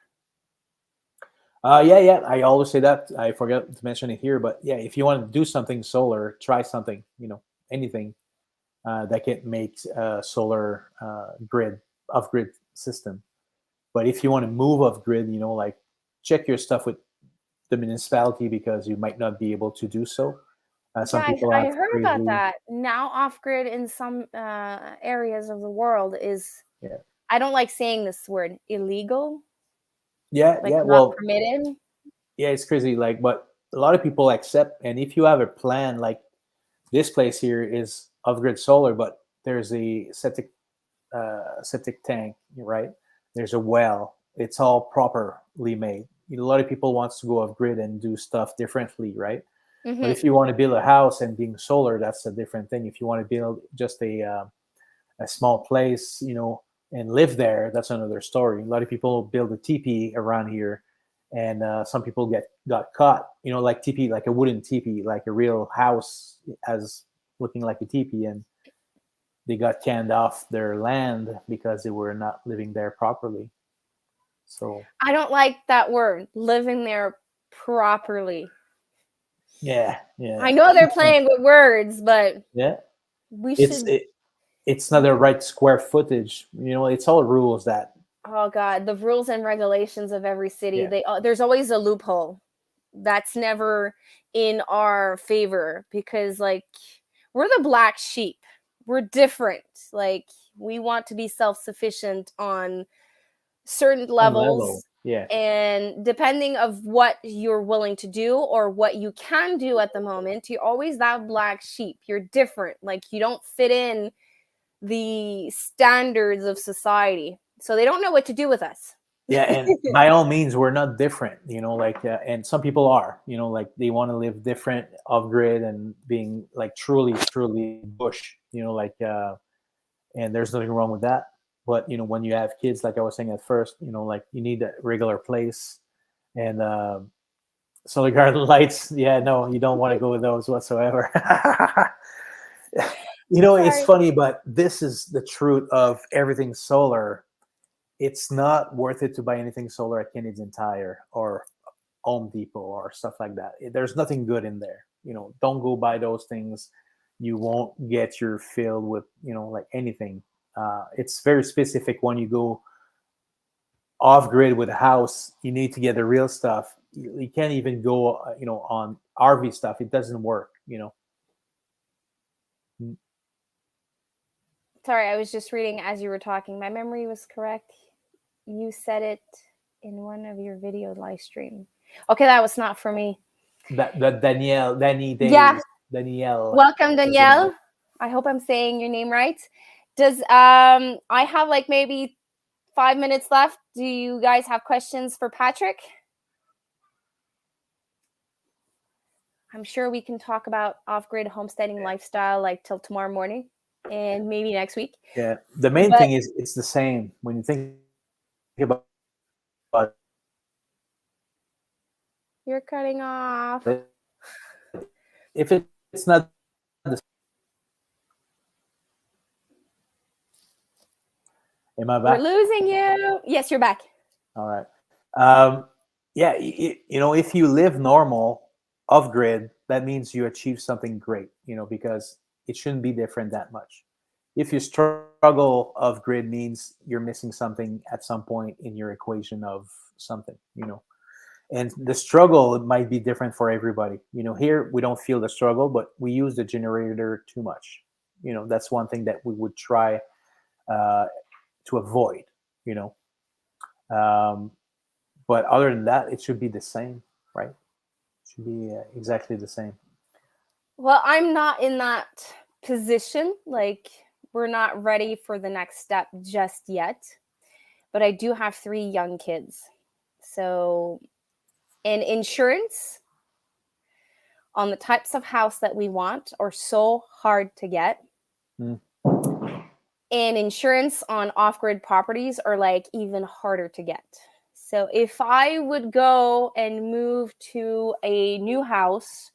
Yeah. I always say that. I forgot to mention it here, but yeah, if you want to do something solar, try something. Anything that can make solar grid off grid system. But if you want to move off grid, like check your stuff with the municipality because you might not be able to do so. Yeah, Some people I have heard about crazy, that. Now, off grid in some areas of the world is, yeah, I don't like saying this word, illegal, yeah, like yeah. not Well, permitted. yeah, it's crazy. Like, but a lot of people accept, and if you have a plan, like this place here is off grid solar, but there's a septic tank, right? There's a well. It's all properly made. A lot of people wants to go off grid and do stuff differently, right? But Hmm. if you want to build a house and being solar, that's a different thing. If you want to build just a small place, and live there, that's another story. A lot of people build a teepee around here, and some people got caught, like teepee, like a wooden teepee, like a real house as looking like a teepee, and they got canned off their land because they were not living there properly. So I don't like that word, living there properly. yeah, I yeah, know they're playing with words, but yeah. we It's should. it, it's not the right square footage. It's all rules that Oh God, the rules and regulations of every city, yeah, they there's always a loophole. That's never in our favor because like we're the black sheep. We're different. Like we want to be self-sufficient on certain some level. levels, Yeah, and depending of what you're willing to do or what you can do at the moment, you're always that black sheep. You're different. Like you don't fit in the standards of society. So they don't know what to do with us. yeah, and by all means, we're not different. Like and some people are. Like they want to live different off grid and being like truly bush. Like and there's nothing wrong with that. But when you have kids, like I was saying at first, like you need a regular place, and solar garden lights. Yeah, no, you don't want to go with those whatsoever. It's Sorry. funny, but this is the truth of everything solar. It's not worth it to buy anything solar at Canadian Tire or Home Depot or stuff like that. There's nothing good in there. Don't go buy those things. You won't get your fill with like anything. It's very specific when you go off grid with a house. You need to get the real stuff. You can't even go on RV stuff. It doesn't work. Mm, Sorry, I was just reading as you were talking. My memory was correct. You said it in one of your video live stream. Okay, that was not for me. that Danny Yeah, Days Danielle welcome was in it. Danielle. I hope I'm saying your name right. Does I have like maybe 5 minutes left. Do you guys have questions for Patrick? I'm sure we can talk about off-grid homesteading lifestyle like till tomorrow morning and maybe next week. Yeah, the main But thing is it's the same when you think about you're cutting off. it. If it's not the, am I We're back? losing you. Yes, you're back. All right. Yeah, if you live normal off grid, that means you achieve something great. Because it shouldn't be different that much. If you struggle off grid, means you're missing something at some point in your equation of something. And the struggle might be different for everybody. Here we don't feel the struggle, but we use the generator too much. That's one thing that we would try uh, to avoid. You know, um, but other than that, it should be the same, right? It should be exactly the same. Well, I'm not in that position. Like, we're not ready for the next step just yet. But I do have 3 young kids. So, and insurance on the types of house that we want are so hard to get. Mm. And insurance on off-grid properties are like even harder to get. So if I would go and move to a new house,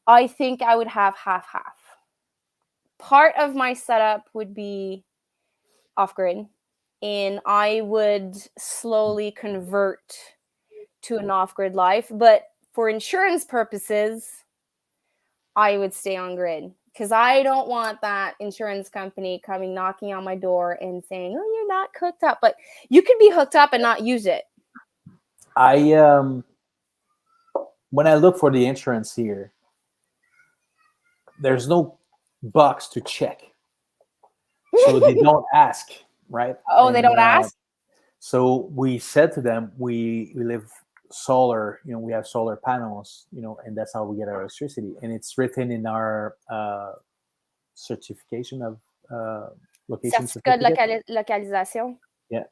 I think I would have half. Part of my setup would be off-grid, and I would slowly convert to an off-grid life. But for insurance purposes, I would stay on grid because I don't want that insurance company coming knocking on my door and saying, "Oh, you're not hooked up." But you could be hooked up and not use it. I when I look for the insurance here, there's no box to check, so they don't ask, right? Oh, they And don't ask? so we said to them, we live solar, we have solar panels, and that's how we get our electricity, and it's written in our certification of location Certificat de certificate. localisation. Yeah,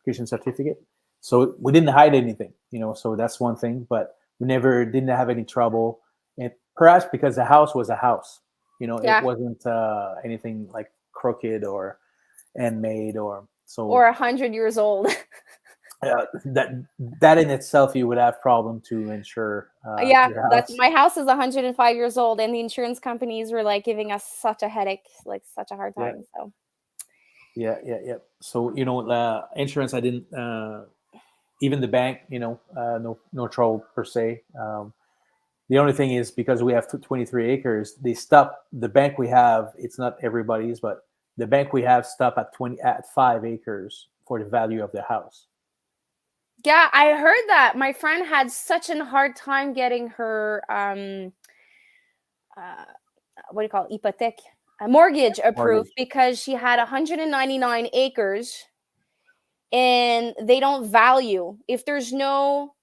location certificate. So we didn't hide anything, so that's one thing, but we never didn't have any trouble, and perhaps because the house was a house, it Yeah. wasn't anything like crooked or handmade or so. Or 100 years old. That in itself, you would have problem to insure Yeah, your that's house. my house is 105 years old, and the insurance companies were like giving us such a headache, like such a hard Yeah, time. So yeah. So insurance, I didn't. Even the bank, no trouble per se. The only thing is because we have 23 acres, they stop the bank we have. It's not everybody's, but the bank we have stop at 5 acres for the value of the house. yeah, I heard that my friend had such a hard time getting her what do you call it, hypothèque, a mortgage approved Mortgage. because she had 199 acres, and they don't value if there's no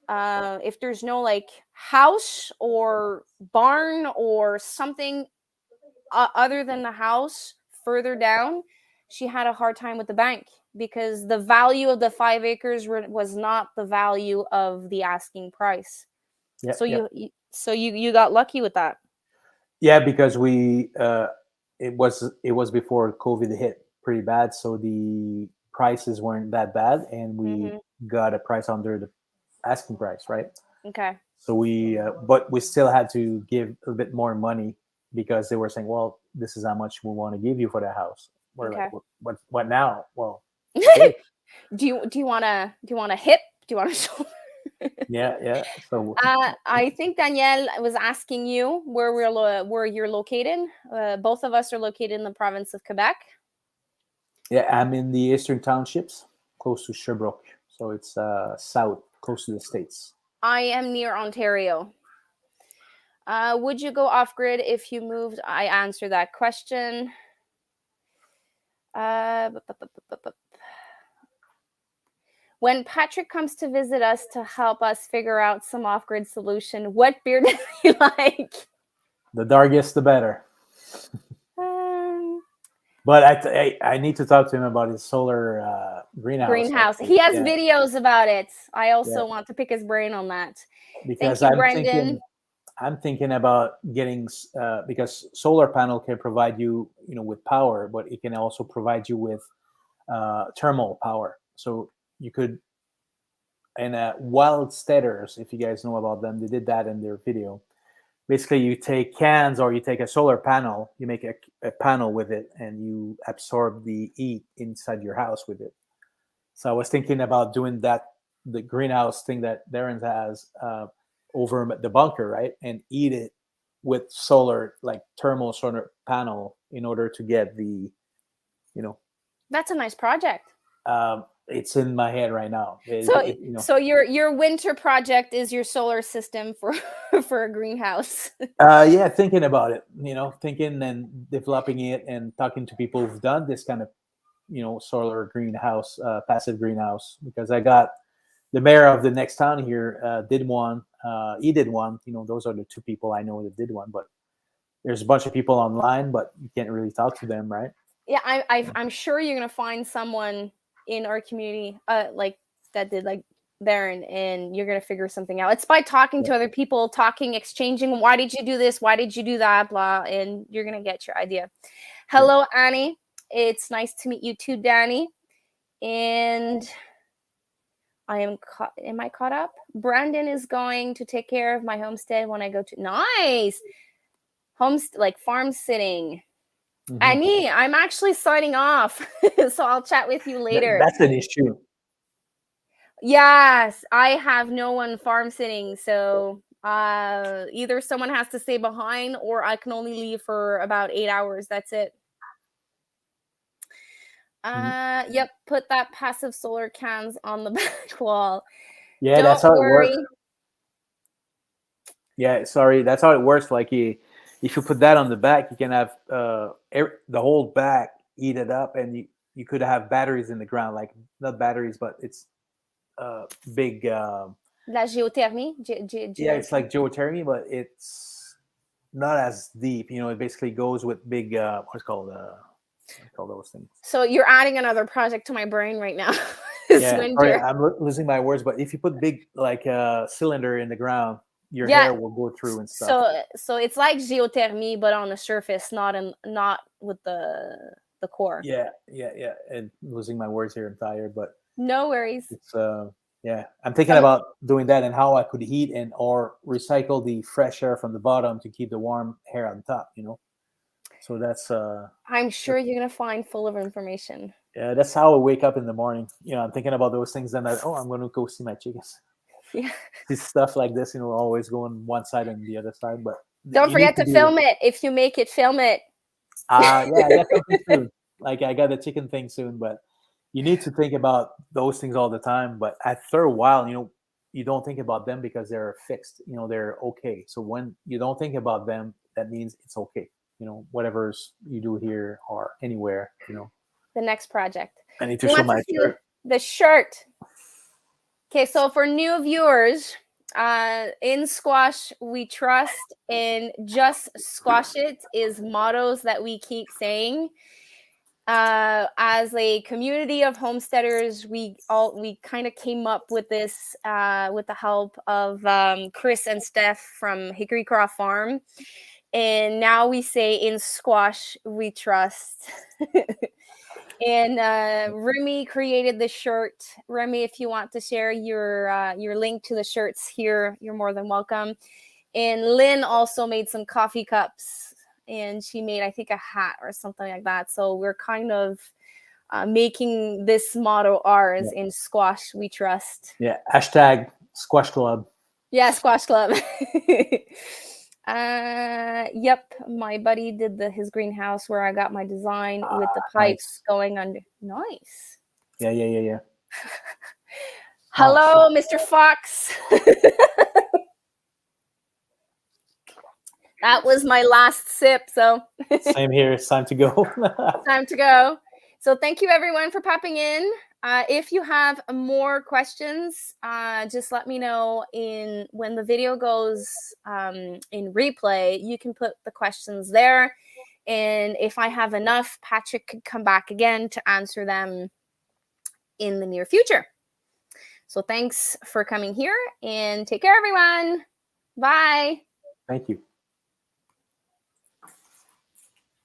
like house or barn or something other than the house further down. She had a hard time with the bank because the value of the 5 acres was not the value of the asking price. Yep, So yep. you got lucky with that. Yeah, because it was before COVID hit pretty bad, so the prices weren't that bad, and we Hmm. got a price under the asking price, right? Okay. So but we still had to give a bit more money because they were saying, "Well, this is how much we want to give you for the house." We're like, Okay. "What now?" Well, okay, Do you want a hip? Do you want a shoulder? yeah. So I think Danielle was asking you where you're located. Both of us are located in the province of Quebec. yeah, I'm in the Eastern Townships, close to Sherbrooke, so it's south, close to the states. I am near Ontario. Would you go off grid if you moved? I answered that question. When Patrick comes to visit us to help us figure out some off grid solution, what beer does he like? The darkest, the better. Um, But I need to talk to him about his solar greenhouse. Greenhouse. Actually, He has yeah, videos about it. I yeah. also want to pick his brain on that. Thank Because you, Brendan. I'm thinking about getting because solar panel can provide you, with power, but it can also provide you with thermal power. So you could, and wild steaders, if you guys know about them, they did that in their video. Basically, you take cans or you take a solar panel, you make a panel with it, and you absorb the heat inside your house with it. So I was thinking about doing that, the greenhouse thing that Darren has over at the bunker, right? And eat it with solar, like thermal solar panel, in order to get the, you know, That's a nice project. it's in my head right now. So your winter project is your solar system for for a greenhouse. Yeah, thinking about it, thinking and developing it and talking to people who've done this kind of, solar greenhouse, passive greenhouse, because I got the mayor of the next town here did one. He did one. Those are the two people I know that did one. But there's a bunch of people online, but you can't really talk to them, right? Yeah, I'm sure you're gonna find someone in our community like that did like Darren, and you're gonna figure something out. It's by talking Yeah. to other people, talking, exchanging. Why did you do this? Why did you do that? Blah, and you're gonna get your idea. Hello, Annie. It's nice to meet you too, Danny. And am I caught up? Brandon is going to take care of my homestead when I go to nice like farm sitting. Annie, I'm actually signing off. So I'll chat with you later. That's an issue. Yes, I have no one farm sitting, so either someone has to stay behind or I can only leave for about 8 hours. That's it. Yep, put that passive solar cans on the back wall. Yeah, Don't that's how worry. it works. Yeah, sorry, that's how it works. Like if you put that on the back, you can have the whole back heated up, and you could have batteries in the ground, like not batteries, but it's big. La géothermie. Yeah, it's like geothermy, but it's not as deep. You know, it basically goes with big. What's called those things. So you're adding another project to my brain right now. Yeah, sorry, I'm losing my words. But if you put big like cylinder in the ground, your hair will go through and stuff. So it's like geothermy, but on the surface, not with the core. Yeah. And losing my words here, I'm tired, but no worries. It's yeah, I'm thinking about doing that and how I could heat and or recycle the fresh air from the bottom to keep the warm air on top. You know, so that's. I'm sure you're gonna find full of information. Yeah, that's how I wake up in the morning. You know, I'm thinking about those things, and I'm going to go see my chickens. Yeah, this stuff like this, you know, always going one side and the other side. But don't forget to film it. If you make it, film it. Yeah, I got something soon. Like I got the chicken thing soon, but you need to think about those things all the time. But after a while, you know, you don't think about them because they're fixed. You know, they're okay. So when you don't think about them, that means it's okay. You know, whatever's you do here or anywhere, you know. The next project. I need to show my shirt. The shirt. Okay, so for new viewers, in squash we trust, and just squash it is mottos that we keep saying. As a community of homesteaders, we kind of came up with this with the help of Chris and Steph from Hickory Croft Farm, and now we say in squash we trust. And Remy created the shirt. Remy, if you want to share your link to the shirts here, you're more than welcome. And Lynn also made some coffee cups, and she made, I think, a hat or something like that. So we're kind of making this motto ours. In squash we trust. Yeah, hashtag squash club. Yeah, squash club. Yep, my buddy did his greenhouse where I got my design with the pipes going under. Nice. Yeah. Hello, Mr. Fox. That was my last sip, so same here. It's time to go. Time to go. So thank you everyone for popping in. If you have more questions, just let me know when the video goes in replay. You can put the questions there, and if I have enough, Patrick could come back again to answer them in the near future. So thanks for coming here, and take care, everyone. Bye. Thank you.